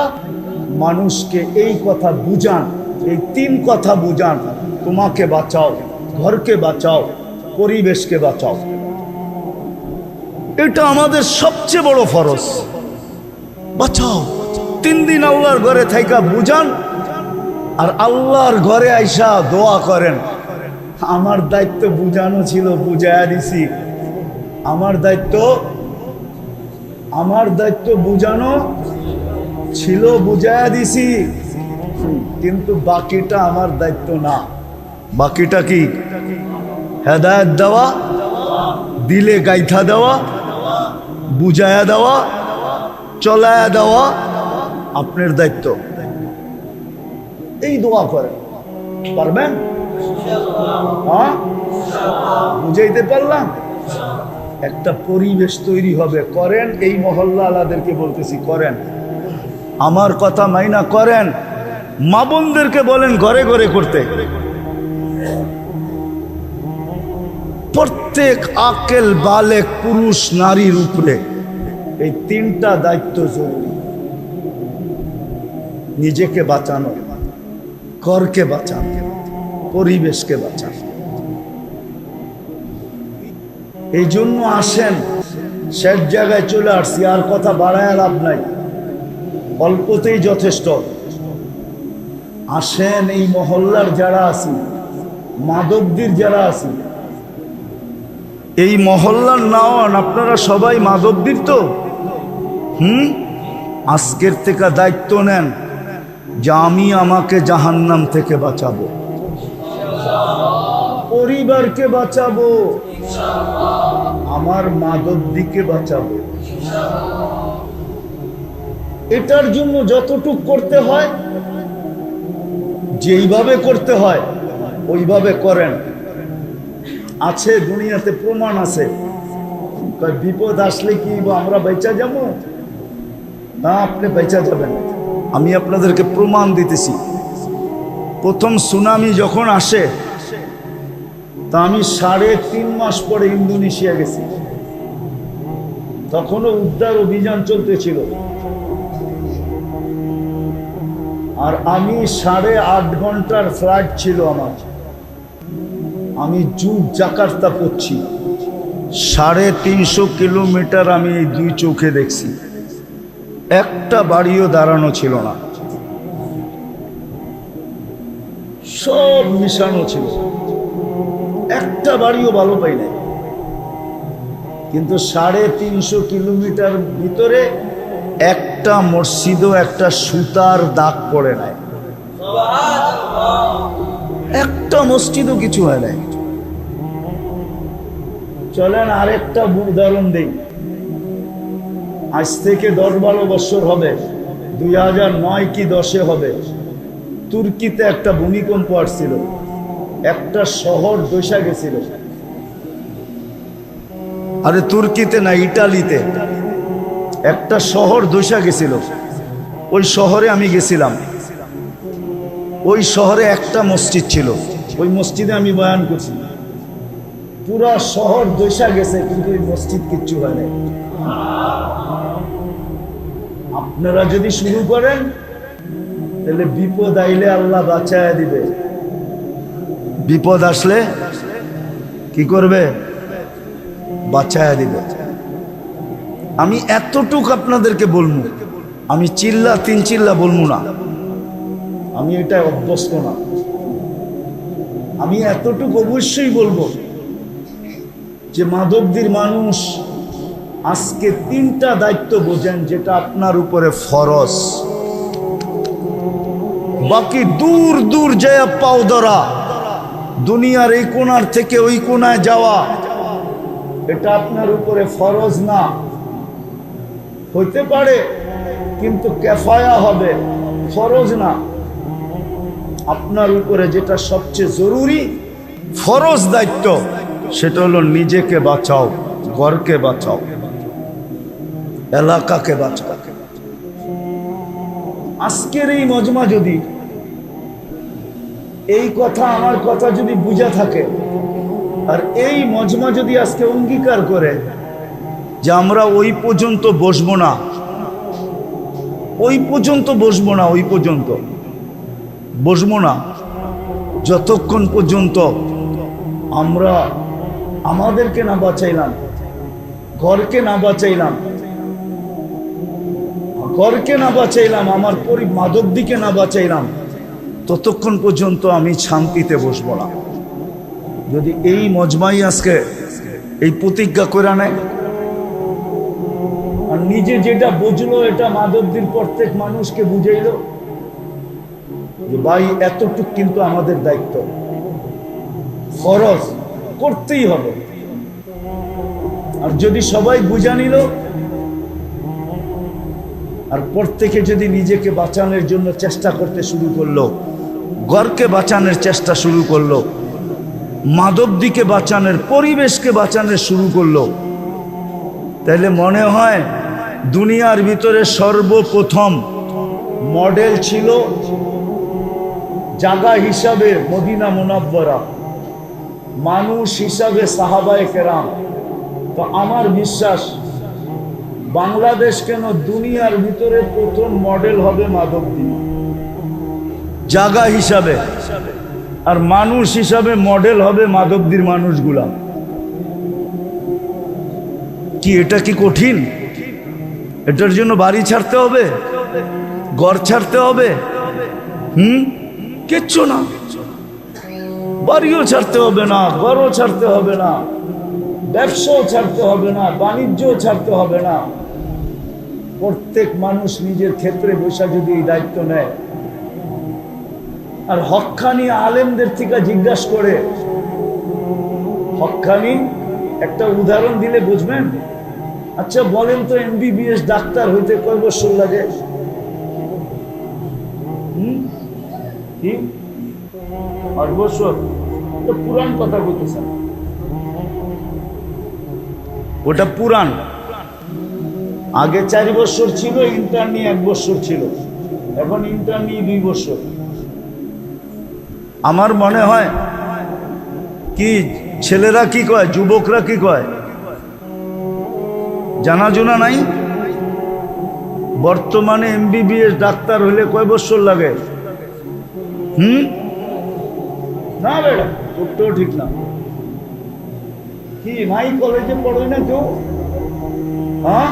মানুষকে এই কথা বুঝান, এই 3 কথা বুঝান, তোমাকে বাঁচাও, ঘরকে বাঁচাও, পরিবেশকে বাঁচাও। এটা আমাদের সবচেয়ে বড় ফরজ। বাঁচাও, 3 দিন আল্লাহর ঘরে থাইকা বুঝান, আর আল্লাহর ঘরে আইসা দোয়া করেন। আমার দায়িত্ব বুঝানো ছিল, বুঝাইয়া দিছি। আমার দায়িত্ব বুঝানো ছিল, বুঝাইয়া দিছি। কিন্তু বাকিটা আমার দায়িত্ব না। বাকিটা কি? হেদায়েত দেওয়া, দিলে গাইথা দেওয়া, বুঝায়া দেওয়া, চলায়া দেওয়া আপনার দায়িত্ব। এই দোয়া করেন, পারবেন? হ্যাঁ, বুঝাইতে পারলাম? একটা পরিবেশ তৈরি হবে, করেন। এই মহল্লা আলাদেরকে বলতেছি, করেন। আমার কথা মাইনা করেন। মা বোনদেরকে বলেন ঘরে ঘরে করতে। প্রত্যেক আকেল বালেক পুরুষ নারীর উপরে এই 3টা দায়িত্ব জরুরি। নিজেকে বাঁচানো, ঘরকে বাঁচানো, পরিবেশকে বাঁচানো। এই জন্য আসেন, শেষ জায়গায় চলে আসছি, আর কথা বাড়ায় লাভ নাই, অল্পতেই যথেষ্ট। আসেন, এই মহল্লার যারা আছি, মাধবদীর যারা আছি, এই মহল্লার নাওয়ান আপনারা সবাই মাধবদীর তো। আজকের থেকে দায়িত্ব নেন যে আমি আমাকে জাহান্নাম থেকে বাঁচাবো, পরিবারকে বাঁচাবো, আমার মাধবদীকে বাঁচাবো। এটার জন্য যতটুক করতে হয়, যেইভাবে করতে হয় ওইভাবে করেন। আছে দুনিয়াতে প্রমাণ আছে। বিপদ আসলে কি আমরা বেঁচে যাব? না, আপনি বেঁচে যাবেন। আমি আপনাদেরকে প্রমাণ দিতেছি। প্রথম সুনামি যখন আসে, তা আমি 3.5 মাস পরে ইন্দোনেশিয়া গেছি। তখনও উদ্ধার অভিযান চলতেছিল। আর আমি 8.5 ঘন্টার ফ্লাইট ছিল আমার। আমি জাকার্তা পড়ছি, 350 কিলোমিটার আমি এই 2 চোখে দেখছি। একটা বাড়িও দাঁড়ানো ছিল না, সব মিশানো ছিল। একটা বাড়িও ভালো পাই নাই। কিন্তু 350 কিলোমিটার ভিতরে একটা মসজিদও একটা সুতার দাগ পড়ে নাই, একটা মসজিদও কিছু হয় নাই। চলেন আরেকটা উদাহরণ দেই। আজ থেকে 10-12 বছর হবে, 2009 কি 10-এ হবে। তুর্কিতে একটা ভূমিকম্প আসছিল, একটা শহর ধসে গেছিল। আরে তুর্কিতে না, ইটালিতে একটা শহর ধসে গেছিল। ওই শহরে আমি গেছিলাম। ওই শহরে একটা মসজিদ ছিল, ওই মসজিদে আমি বয়ান করছি। পুরা শহর ধসে গেছে, কিন্তু ওই মসজিদ কিচ্ছু হয় নাই। আপনারা যদি শুরু করেন, তাহলে বিপদ আইলে আল্লাহ বাঁচায় দিবে। বিপদ আসলে কি করবে? বাঁচায় দিবে। আমি এতটুক আপনাদেরকে বলবো, আমি 3 চিল্লা বলবো না, আমি এটা অভ্যস্ত না। আমি এতটুকু অবশ্যই বলবো যে মাধবদীর মানুষ আজকে 3টা দায়িত্ব বোঝেন, যেটা আপনার উপরে ফরজ। বাকি দূর দূর যায় পাও ধরা, দুনিয়ার এই কোণার থেকে ওই কোণায় যাওয়া, এটা আপনার উপরে ফরজ না। হইতে পারে, কিন্তু কেফায়া হবে, ফরজ না। আপনার উপরে যেটা সবচেয়ে জরুরি ফরজ দায়িত্ব, সেটা হলো নিজেকে বাঁচাও, ঘরকে বাঁচাও, এলাকাকে বাঁচাও। আজকের এই মজমা যদি এই কথা, আমার কথা যদি বুঝা থাকে, আর এই মজমা যদি আজকে অঙ্গীকার করে যে আমরা ওই পর্যন্ত বসবো না, ওই পর্যন্ত বসবো না, ওই পর্যন্ত বসবো না যতক্ষণ পর্যন্ত আমরা আমাদেরকে না বাঁচাইলাম, ঘরকে না বাঁচাইলাম, ঘরকে না বাঁচাইলাম, আমার মাদক দিকে না বাঁচাইলাম, ততক্ষণ পর্যন্ত আমি শান্তিতে বসবো না। যদি এই মজমাই আজকে এই প্রতিজ্ঞা করে নেয়, আর নিজে যেটা বুঝলো এটা মাদকদির প্রত্যেক মানুষকে বুঝাইলো যে ভাই এতটুক কিন্তু আমাদের দায়িত্ব, ফরজ করতেই হবে। আর যদি সবাই বুঝা নিল, আর প্রত্যেকে যদি নিজেকে বাঁচানোর জন্য চেষ্টা করতে শুরু করলো, ঘরকে বাঁচানোর চেষ্টা শুরু করলো, মাদক দিকে বাঁচানোর, পরিবেশকে বাঁচানোর শুরু করলো, তাহলে মনে হয় দুনিয়ার ভিতরে সর্বপ্রথম মডেল ছিল জায়গা হিসাবে মদিনা মুনাব্বরা, মানুষ হিসাবে সাহাবায়ে কেরাম। তো আমার বিশ্বাস বাংলাদেশ কেন দুনিয়ার ভিতরে প্রথম মডেল হবে মাদকদি, জায়গা হিসাবে, আর মানুষ হিসাবে মডেল হবে মাদকদির মানুষগুলা। কি এটা কি কঠিন? এটার জন্য বাড়ি ছাড়তে হবে, ঘর ছাড়তে হবে? কিচ্ছু না, বাড়িও ছাড়তে হবে না, ঘরও ছাড়তে হবে না, ব্যবসাও ছাড়তে হবে না, বাণিজ্যও ছাড়তে হবে না। প্রত্যেক মানুষ নিজের ক্ষেত্রে বসে যদি এই দায়িত্ব নেয়, আর হক্কানি আলেমদের থেকে জিজ্ঞাসা করে, হক্কানি একটা উদাহরণ দিলে বুঝবেন। আচ্ছা বলেন তো, MBBS ডাক্তার হইতে কয় বছর লাগে? কি 8 বছর? তো পুরান কথা বলতেছেন, ওটা পুরান। আগে 4 বছর ছিল, ইন্টার্নি 1 বছর ছিল, এখন ইন্টার্নি 2 বছর। আমার মনে হয় কি ছেলেরা কি কয়, যুবকরা কি কয় জানাজোনা নাই? বর্তমানে MBBS ডাক্তার হলে কয় বছর লাগে? না বেটা, উত্তর ঠিক না। কি ভাই কলেজে পড়ে না কেউ? হ্যাঁ,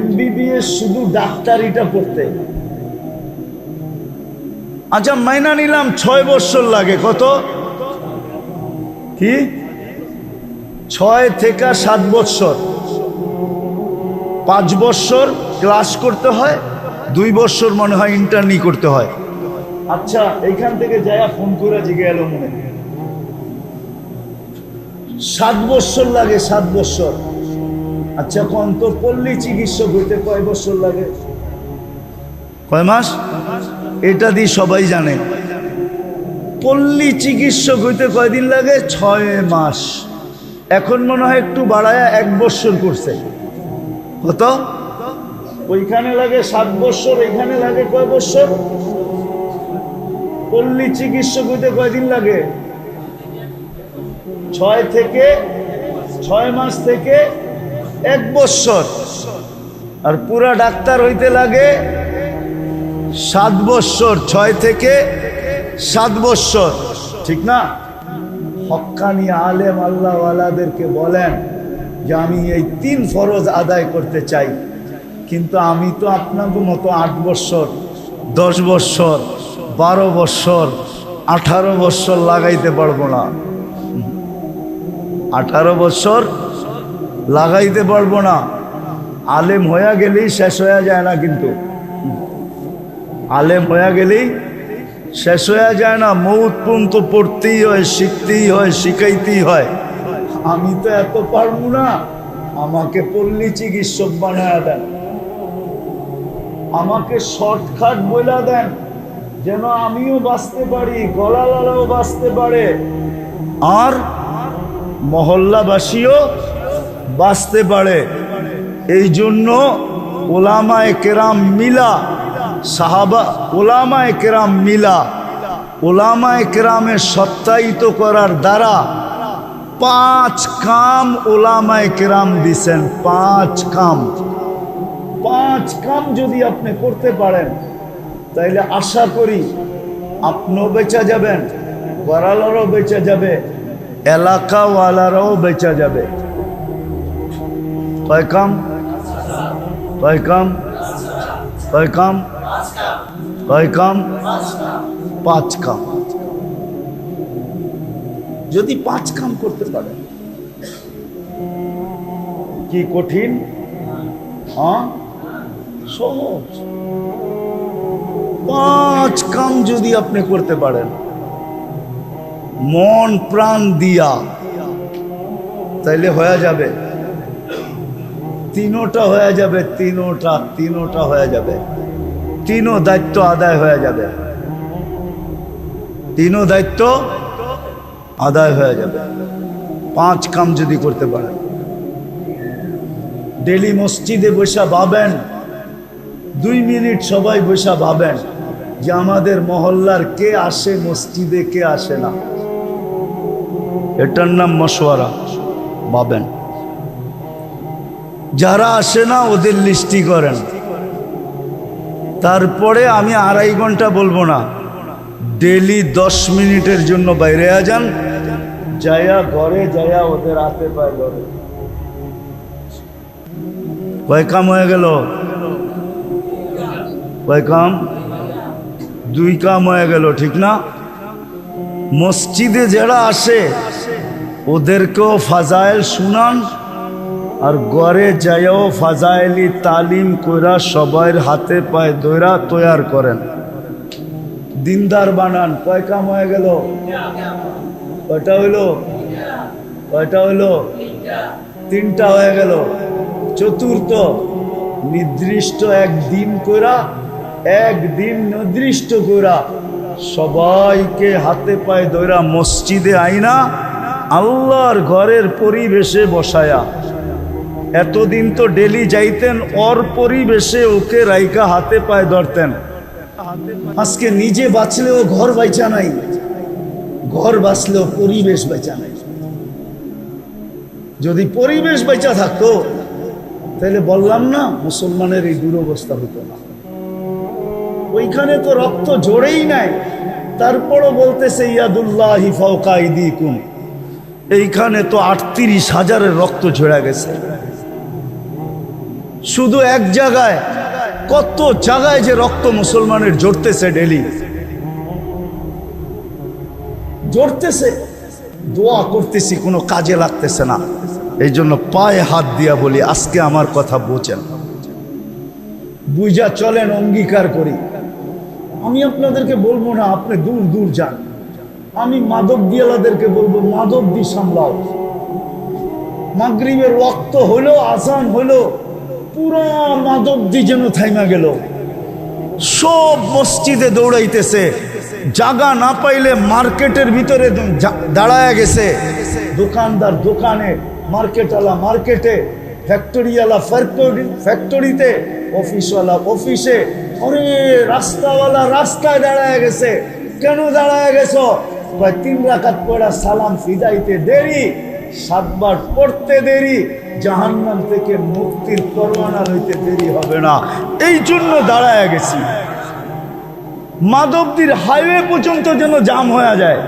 MBBS শুধু ডাক্তারিটা পড়তে। আচ্ছা মাইনা নিলাম 6 বছর লাগে। কত? কি 6 থেকে 7 বছর, 5 বছর ক্লাস করতে হয়, 2 বছর মনে হয় ইন্টার্নি করতে হয়। আচ্ছা এইখান থেকে যায়া ফোন করে জিগে এলো মনে 7 বছর লাগে, 7 বছর। আচ্ছা কোন তো পল্লী চিকিৎসক হইতে কয় বছর লাগে? কয় মাস? এটা দিয়ে সবাই জানে। পল্লী চিকিৎসক হইতে কয়দিন লাগে? 6 মাস। এখন মনে হয় একটু বাড়ায়া 1 বছর করছে। কত? ওইখানে লাগে 7 বছর, এখানে লাগে কয় বছর? পল্লী চিকিৎসক হইতে কয়দিন লাগে? 6 মাস থেকে 1 বছর। আর পুরা ডাক্তার হইতে লাগে 7 বছর, 6 থেকে 7 বছর, ঠিক না? হক্কানি আলেম আল্লাহওয়ালাদেরকে বলেন যে আমি এই 3 ফরজ আদায় করতে চাই, কিন্তু আমি তো আপনাদের মতো 8 বছর, 10 বছর, 12 বছর, 18 বছর লাগাইতে পারবো না। 18 বছর লাগাইতে পারবো না। আলেম হয়ে গেলেই শেষ হয়ে যায় না, কিন্তু আলেম হয়ে গেলেই শেষ হয়ে যায় না। মৌত পর্যন্ত পড়তেই হয়, শিখতেই হয়, শিখাইতেই হয়। আমি তো এত পারবো না, আমাকে পল্লী চিকিৎসক বানায় দেন, আমাকে শর্টকাট বইলা দেন, যেন আমিও বাঁচতে পারি, গলালাও বাঁচতে পারে, আর মহল্লাবাসীও বাঁচতে পারে। এই জন্য ওলামায়ে কেরাম মিলা, সাহাবা ওলামায়ে কেরাম মিলা, ওলামায়ে কেরামের সত্যায়িত করার দ্বারা 5 কাম ওলামায়ে কেরাম দিছেন। 5 কাম, 5 কাম যদি আপনি করতে পারেন তাইলে আশা করি আপনিও বেঁচে যাবেন, গড়ালারও বেঁচে যাবে, এলাকাওয়ালারাও বেঁচে যাবে। কয় কাম? কয় কাম? কয় কাম? কয় কাম? 5 কাম। যদি 5 কাম করতে পারেন, কি কঠিন? হ্যাঁ, সহজ। 5 কাম যদি আপনি করতে পারেন মন প্রাণ দিয়া, তাইলে হয়ে যাবে। তিনোটা হয়ে যাবে, তিনোটা হয়ে যাবে। তিনো দায়িত্ব আদায় হয়ে যাবে, তিনো দায়িত্ব আদায় হয়ে যাবে। 5 কাম যদি করতে পারেন, ডেলি মসজিদে বসা ভাবেন, 2 মিনিট সবাই বসা ভাবেন যে আমাদের মহল্লার কে আসে মসজিদে, কে আসে না। এটার নাম মশওয়ারা। ভাবেন, যারা আসে না ওদের লিস্টি করেন। তারপরে আমি 2.5 ঘন্টা বলবো না, ডেলি 10 মিনিটের জন্য বাইরে যান, যায়া ঘরে যায়া ওদের হাতে পায় ধরে। কয় কাম হয়ে গেল? কয় কাম? 2 কাম হয়ে গেল, ঠিক না? মসজিদে যারা আসে ওদেরকেও ফাজাইল শুনান, আর ঘরে যাইও ফাজাইলি তালিম কইরা সবার হাতে পায়ে দইরা তৈয়ার করেন, দিনদার বানান। কয় কাম হয়ে গেল? কয়টা হইল? কয়টা হইল? 3টা হয়ে গেল। চতুর্থ, নির্দিষ্ট একদিন কইরা, একদিন নির্দিষ্ট কইরা সবাইকে হাতে পায়ে দইরা মসজিদে আইনা আল্লাহর ঘরের পরিবেশে বসায়া। এতদিন তো ডেলি যাইতেন, ওর পরিবেশে ওকে রাইকা হাতে পায়ে ধরতেন। আজকে নিজে বাঁচলেও ঘর বাইচা নাই, ঘর বাঁচলেও পরিবেশ বেচা নাই। যদি পরিবেশ বেচা থাকতো তাহলে বললাম না মুসলমানের এই দুরবস্থা হতো না। ওইখানে তো রক্ত জোড়েই নাই, তারপরও বলতেছে ইয়াদুল্লাহি ফাওকা আইদিকুম। এইখানে তো 38,000-এর রক্ত ঝরে গেছে। শুধু এক জায়গায়, কত জায়গায় যে রক্ত মুসলমানের ঝরতেছে, ডেলি ঝরতেছে। দোয়া করতেছি, কোনো কাজে লাগতেছে না। এই জন্য পায়ে হাত দিয়া বলি, আজকে আমার কথা বোঝেন, বুঝা চলেন, অঙ্গীকার করি। আমি আপনাদেরকে বলবো না আপনি দূর দূর যান, আমি মাদক দিয়ালাদেরকে বলবো মাদক দি সামলাও। মাগরিবের ওয়াক্ত হইলো, আজান হইলো, পুরো মাদক দি যেন থাইমা গেল। সব মসজিদে দৌড়াইতেছে, জায়গা না পাইলে মার্কেটের ভিতরে দাঁড়ায় গেছে, দোকানদার দোকানে, মার্কেটওয়ালা মার্কেটে, ফ্যাক্টরিওয়ালা ফ্যাক্টরিতে, অফিসওয়ালা অফিসে। আরে রাস্তাওয়ালা রাস্তায় দাঁড়ায় গেছে। কেন দাঁড়ায় গেছ? 3 রাকাত পড়া সালাম ফিদাইতে দেরি, 7 বার পড়তে দেরি, জাহান্নাম থেকে মুক্তির পরোয়ানা লইতে দেরি হবে না, এই জন্য দাঁড়ায় গেছি। মাধবদীর হাইওয়ে পর্যন্ত যেন জাম হয়ে যায়,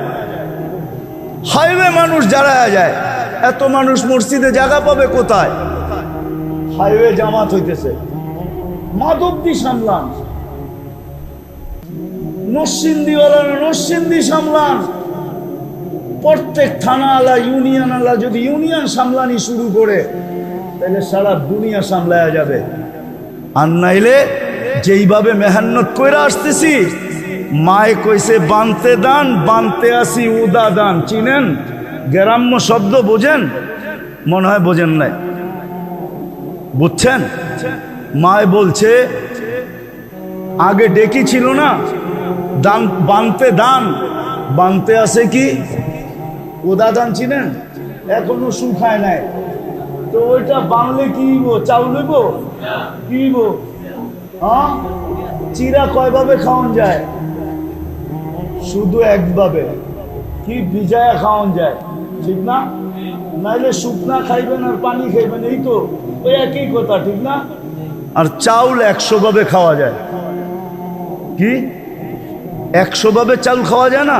হাইওয়ে মানুষ দাঁড়ায় যায়। এত মানুষ মসজিদে জায়গা পাবে কোথায়? হাইওয়ে জামাত হইতেছে। মাধবদী সামলান, নরসিংদীওয়ালা নরসিংদী সামলান। প্রত্যেক থানা আলা, ইউনিয়ন আলা যদি ইউনিয়ন সামলানি শুরু করে তাহলে সারা দুনিয়া সামলায়া যাবে। আর নাইলে যেইভাবে মেহনত করে আসতেছি, মায় কইছে বানতে দান, বানতে আসি উদা দান। চিনেন? গ্রাম্য শব্দ বোঝেন? মনে হয় বোঝেন নাই। বুঝছেন? মায় বলছে আগে ডেকি ছিল না, দান বানতে দান বানতে আছে কি ওদা ধান চিনেন এখনো শুকায় নাই তো ওইটা বানলে কি চাউল হইব কি হ্যাঁ চিরা কয়ভাবে খাওয়ান যায় শুধু একভাবে কি ভিজায়া খাওয়ান যায় ঠিক না নাইলে শুকনা খাইবেন আর পানি খাইবেন এই তো ওই একই কথা ঠিক না আর চাউল 100 ভাবে খাওয়া যায় কি 100 ভাবে চাউল খাওয়া যায় না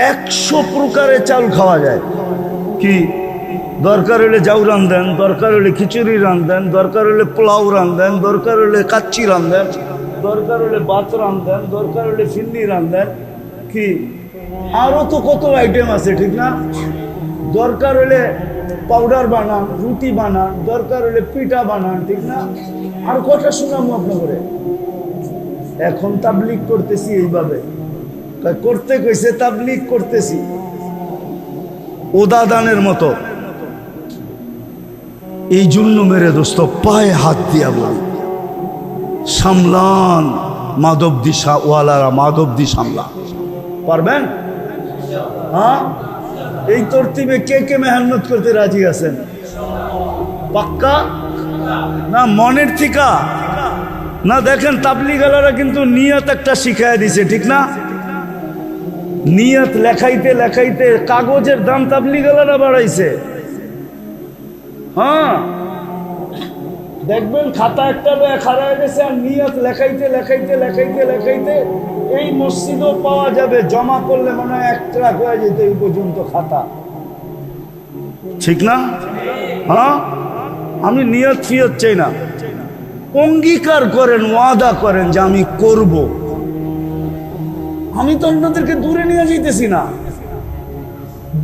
100 প্রকারের চাউল খাওয়া যায় কি দরকার হলে জাউ রান্ধেন দরকার হলে খিচুড়ি রান্ধেন দরকার হলে পোলাও রান্ধেন দরকার হলে কাচ্চি রান্ধেন দরকার হলে ভাত রান্ধেন দরকার হলে ফিন্নি রান্ধেন কি আরো তো কত আইটেম আছে ঠিক না দরকার হলে পাউডার বানান রুটি বানান দরকার হলে পিঠা বানান ঠিক না আর কথা শুনামো আপনাকে এখন তাবলিগ করতেছি এইভাবে করতে কইছে তাবলিগ করতেছি ওদা দানের মতো এই জন্য মেরে দোস্ত পায়ে হাত দিয়া বল সামলান মাধবদী ওয়ালারা মাধবদী সামলা পারবেন হ্যাঁ এই তরতিবে কে কে মেহনত করতে রাজি আছেন পাক্কা না মনের থিকা না দেখেন তাবলিগালারা কিন্তু নিয়ত একটা শিখায় দিছে ঠিক না নিয়ত লেখাইতে লেখাইতে কাগজের দাম তাবলিগালারা বাড়াইছে হ্যাঁ দেখবেন খাতা একটা খারায় গেছে আর নিয়ত লেখাইতে লেখাইতে লেখাইতে লেখাইতে এই মসজিদও পাওয়া যাবে জমা করলে মনে হয় 1 ট্রাক হয়ে যেত এই পর্যন্ত খাতা ঠিক না হ্যাঁ আমি নিয়ত ফিয়ত চাই না অঙ্গীকার করেন ওয়াদা করেন যে আমি করব আমি তো আপনাদেরকে দূরে নিয়ে যাইতেছি না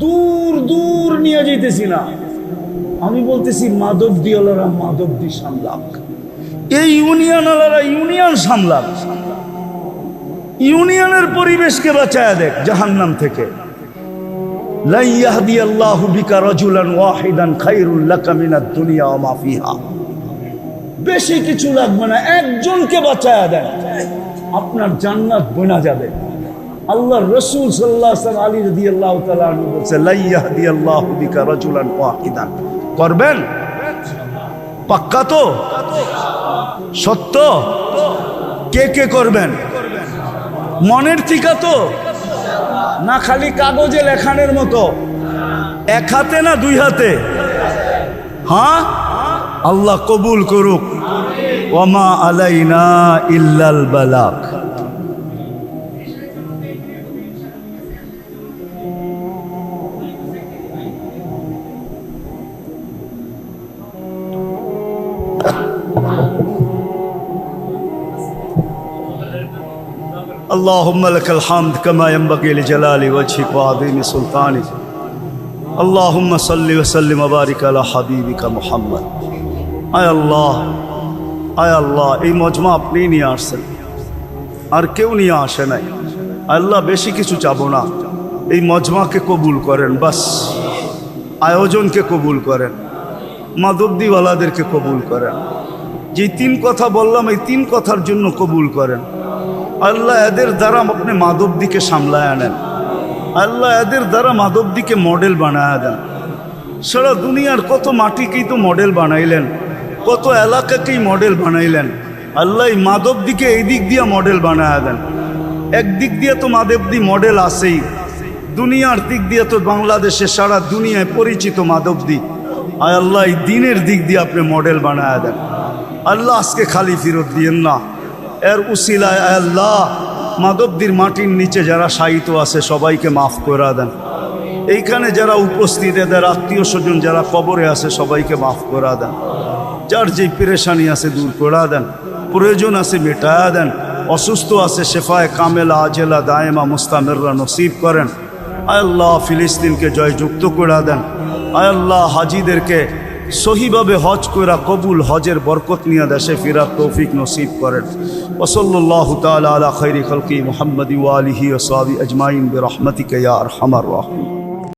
দূর দূর নিয়ে যাইতেছি না আমি বলতেছি মাধবদী আলারা মাধবদী সামলাক এই ইউনিয়ন আলারা ইউনিয়ন সামলাক ইউনিয়নের পরিবেশকে বাঁচায়া দেখ জাহান্নাম থেকে লা ইয়াহদিয়াল্লাহু বিকা রাজুলান ওয়াহিদান খায়রুল লাকা মিনাদ দুনিয়া ওয়া মা ফিহা বেশি কিছু লাগবে না একজনকে বাঁচায়া দেন আপনার জান্নাত বনা যাবে আল্লাহর রাসূল সাল্লাল্লাহু আলাইহি ওয়াসাল্লাম আলী রাদিয়াল্লাহু তাআলা আনহু বলেছে লা ইয়াহদিয়াল্লাহু বিকা রাজুলান ওয়াহিদান করবেন পাক্কা তো সত্য কে কে করবেন মনের থিকা তো না খালি কাগজে লেখানের মতো এক হাতে না 2 হাতে হ্যাঁ আল্লাহ কবুল করুক ওয়ামা আলাইনা ইল্লাল বালাগ اللهم لك الحمد كما ينبغي لجلال وجهك وعظيم سلطانك اللهم صل وسلم وبارك على حبيبك محمد আয় আল্লাহ এই মজমা আপনি নিয়ে আসছেন আর কেউ নিয়ে আসে নাই আল্লাহ বেশি কিছু চাবো না এই মজমাকে কবুল করেন বাস আয়োজনকে কবুল করেন মাধবদীওয়ালাদেরকে কবুল করেন যে 3 কথা বললাম এই 3 কথার জন্য কবুল করেন আল্লাহ এদের দ্বারা আপনি মাধবদীকে সামলায় আনেন আল্লাহ এদের দ্বারা মাধবদীকে মডেল বানায় দেন সারা দুনিয়ার কত মাটিকেই তো মডেল বানাইলেন কত এলাকাকেই মডেল বানাইলেন আল্লাহ এই মাধবদীকে এই দিক দিয়ে মডেল বানায় দেন একদিক দিয়ে তো মাধবদী মডেল আছেই দুনিয়ার দিক দিয়ে তো বাংলাদেশে সারা দুনিয়ায় পরিচিত মাধবদী আয় আল্লাহ এই দিনের দিক দিয়ে আপনি মডেল বানায় দেন আল্লাহ আজকে খালি ফেরত দিয়েন না এর উসিলায় আল্লাহ মাধবদীর মাটির নিচে যারা শায়িত আছে সবাইকে মাফ করে দেন এইখানে যারা উপস্থিত এদের আত্মীয় স্বজন যারা কবরে আছে সবাইকে মাফ করে দেন যার যেই পেরেশানি আছে দূর করে দেন প্রয়োজন আছে মেটায়া দেন অসুস্থ আছে শেফায়ে কামেলা আজেলা দায়েমা মুস্তামিররা নসিব করেন আল্লাহ ফিলিস্তিনকে জয়যুক্ত করে দেন আল্লাহ হাজিদেরকে সহিভাবে হজ করা কবুল হজের বরকত নিয়ে দেশে ফিরার তৌফিক নসিব করেন ওয়াসাল্লাল্লাহু তাআলা আলা খায়রি খালকি মুহাম্মাদি ওয়া আলিহি ওয়া সাহবিহি আজমাইন বিরহমাতিকা ইয়া আরহামার রাহিমিন।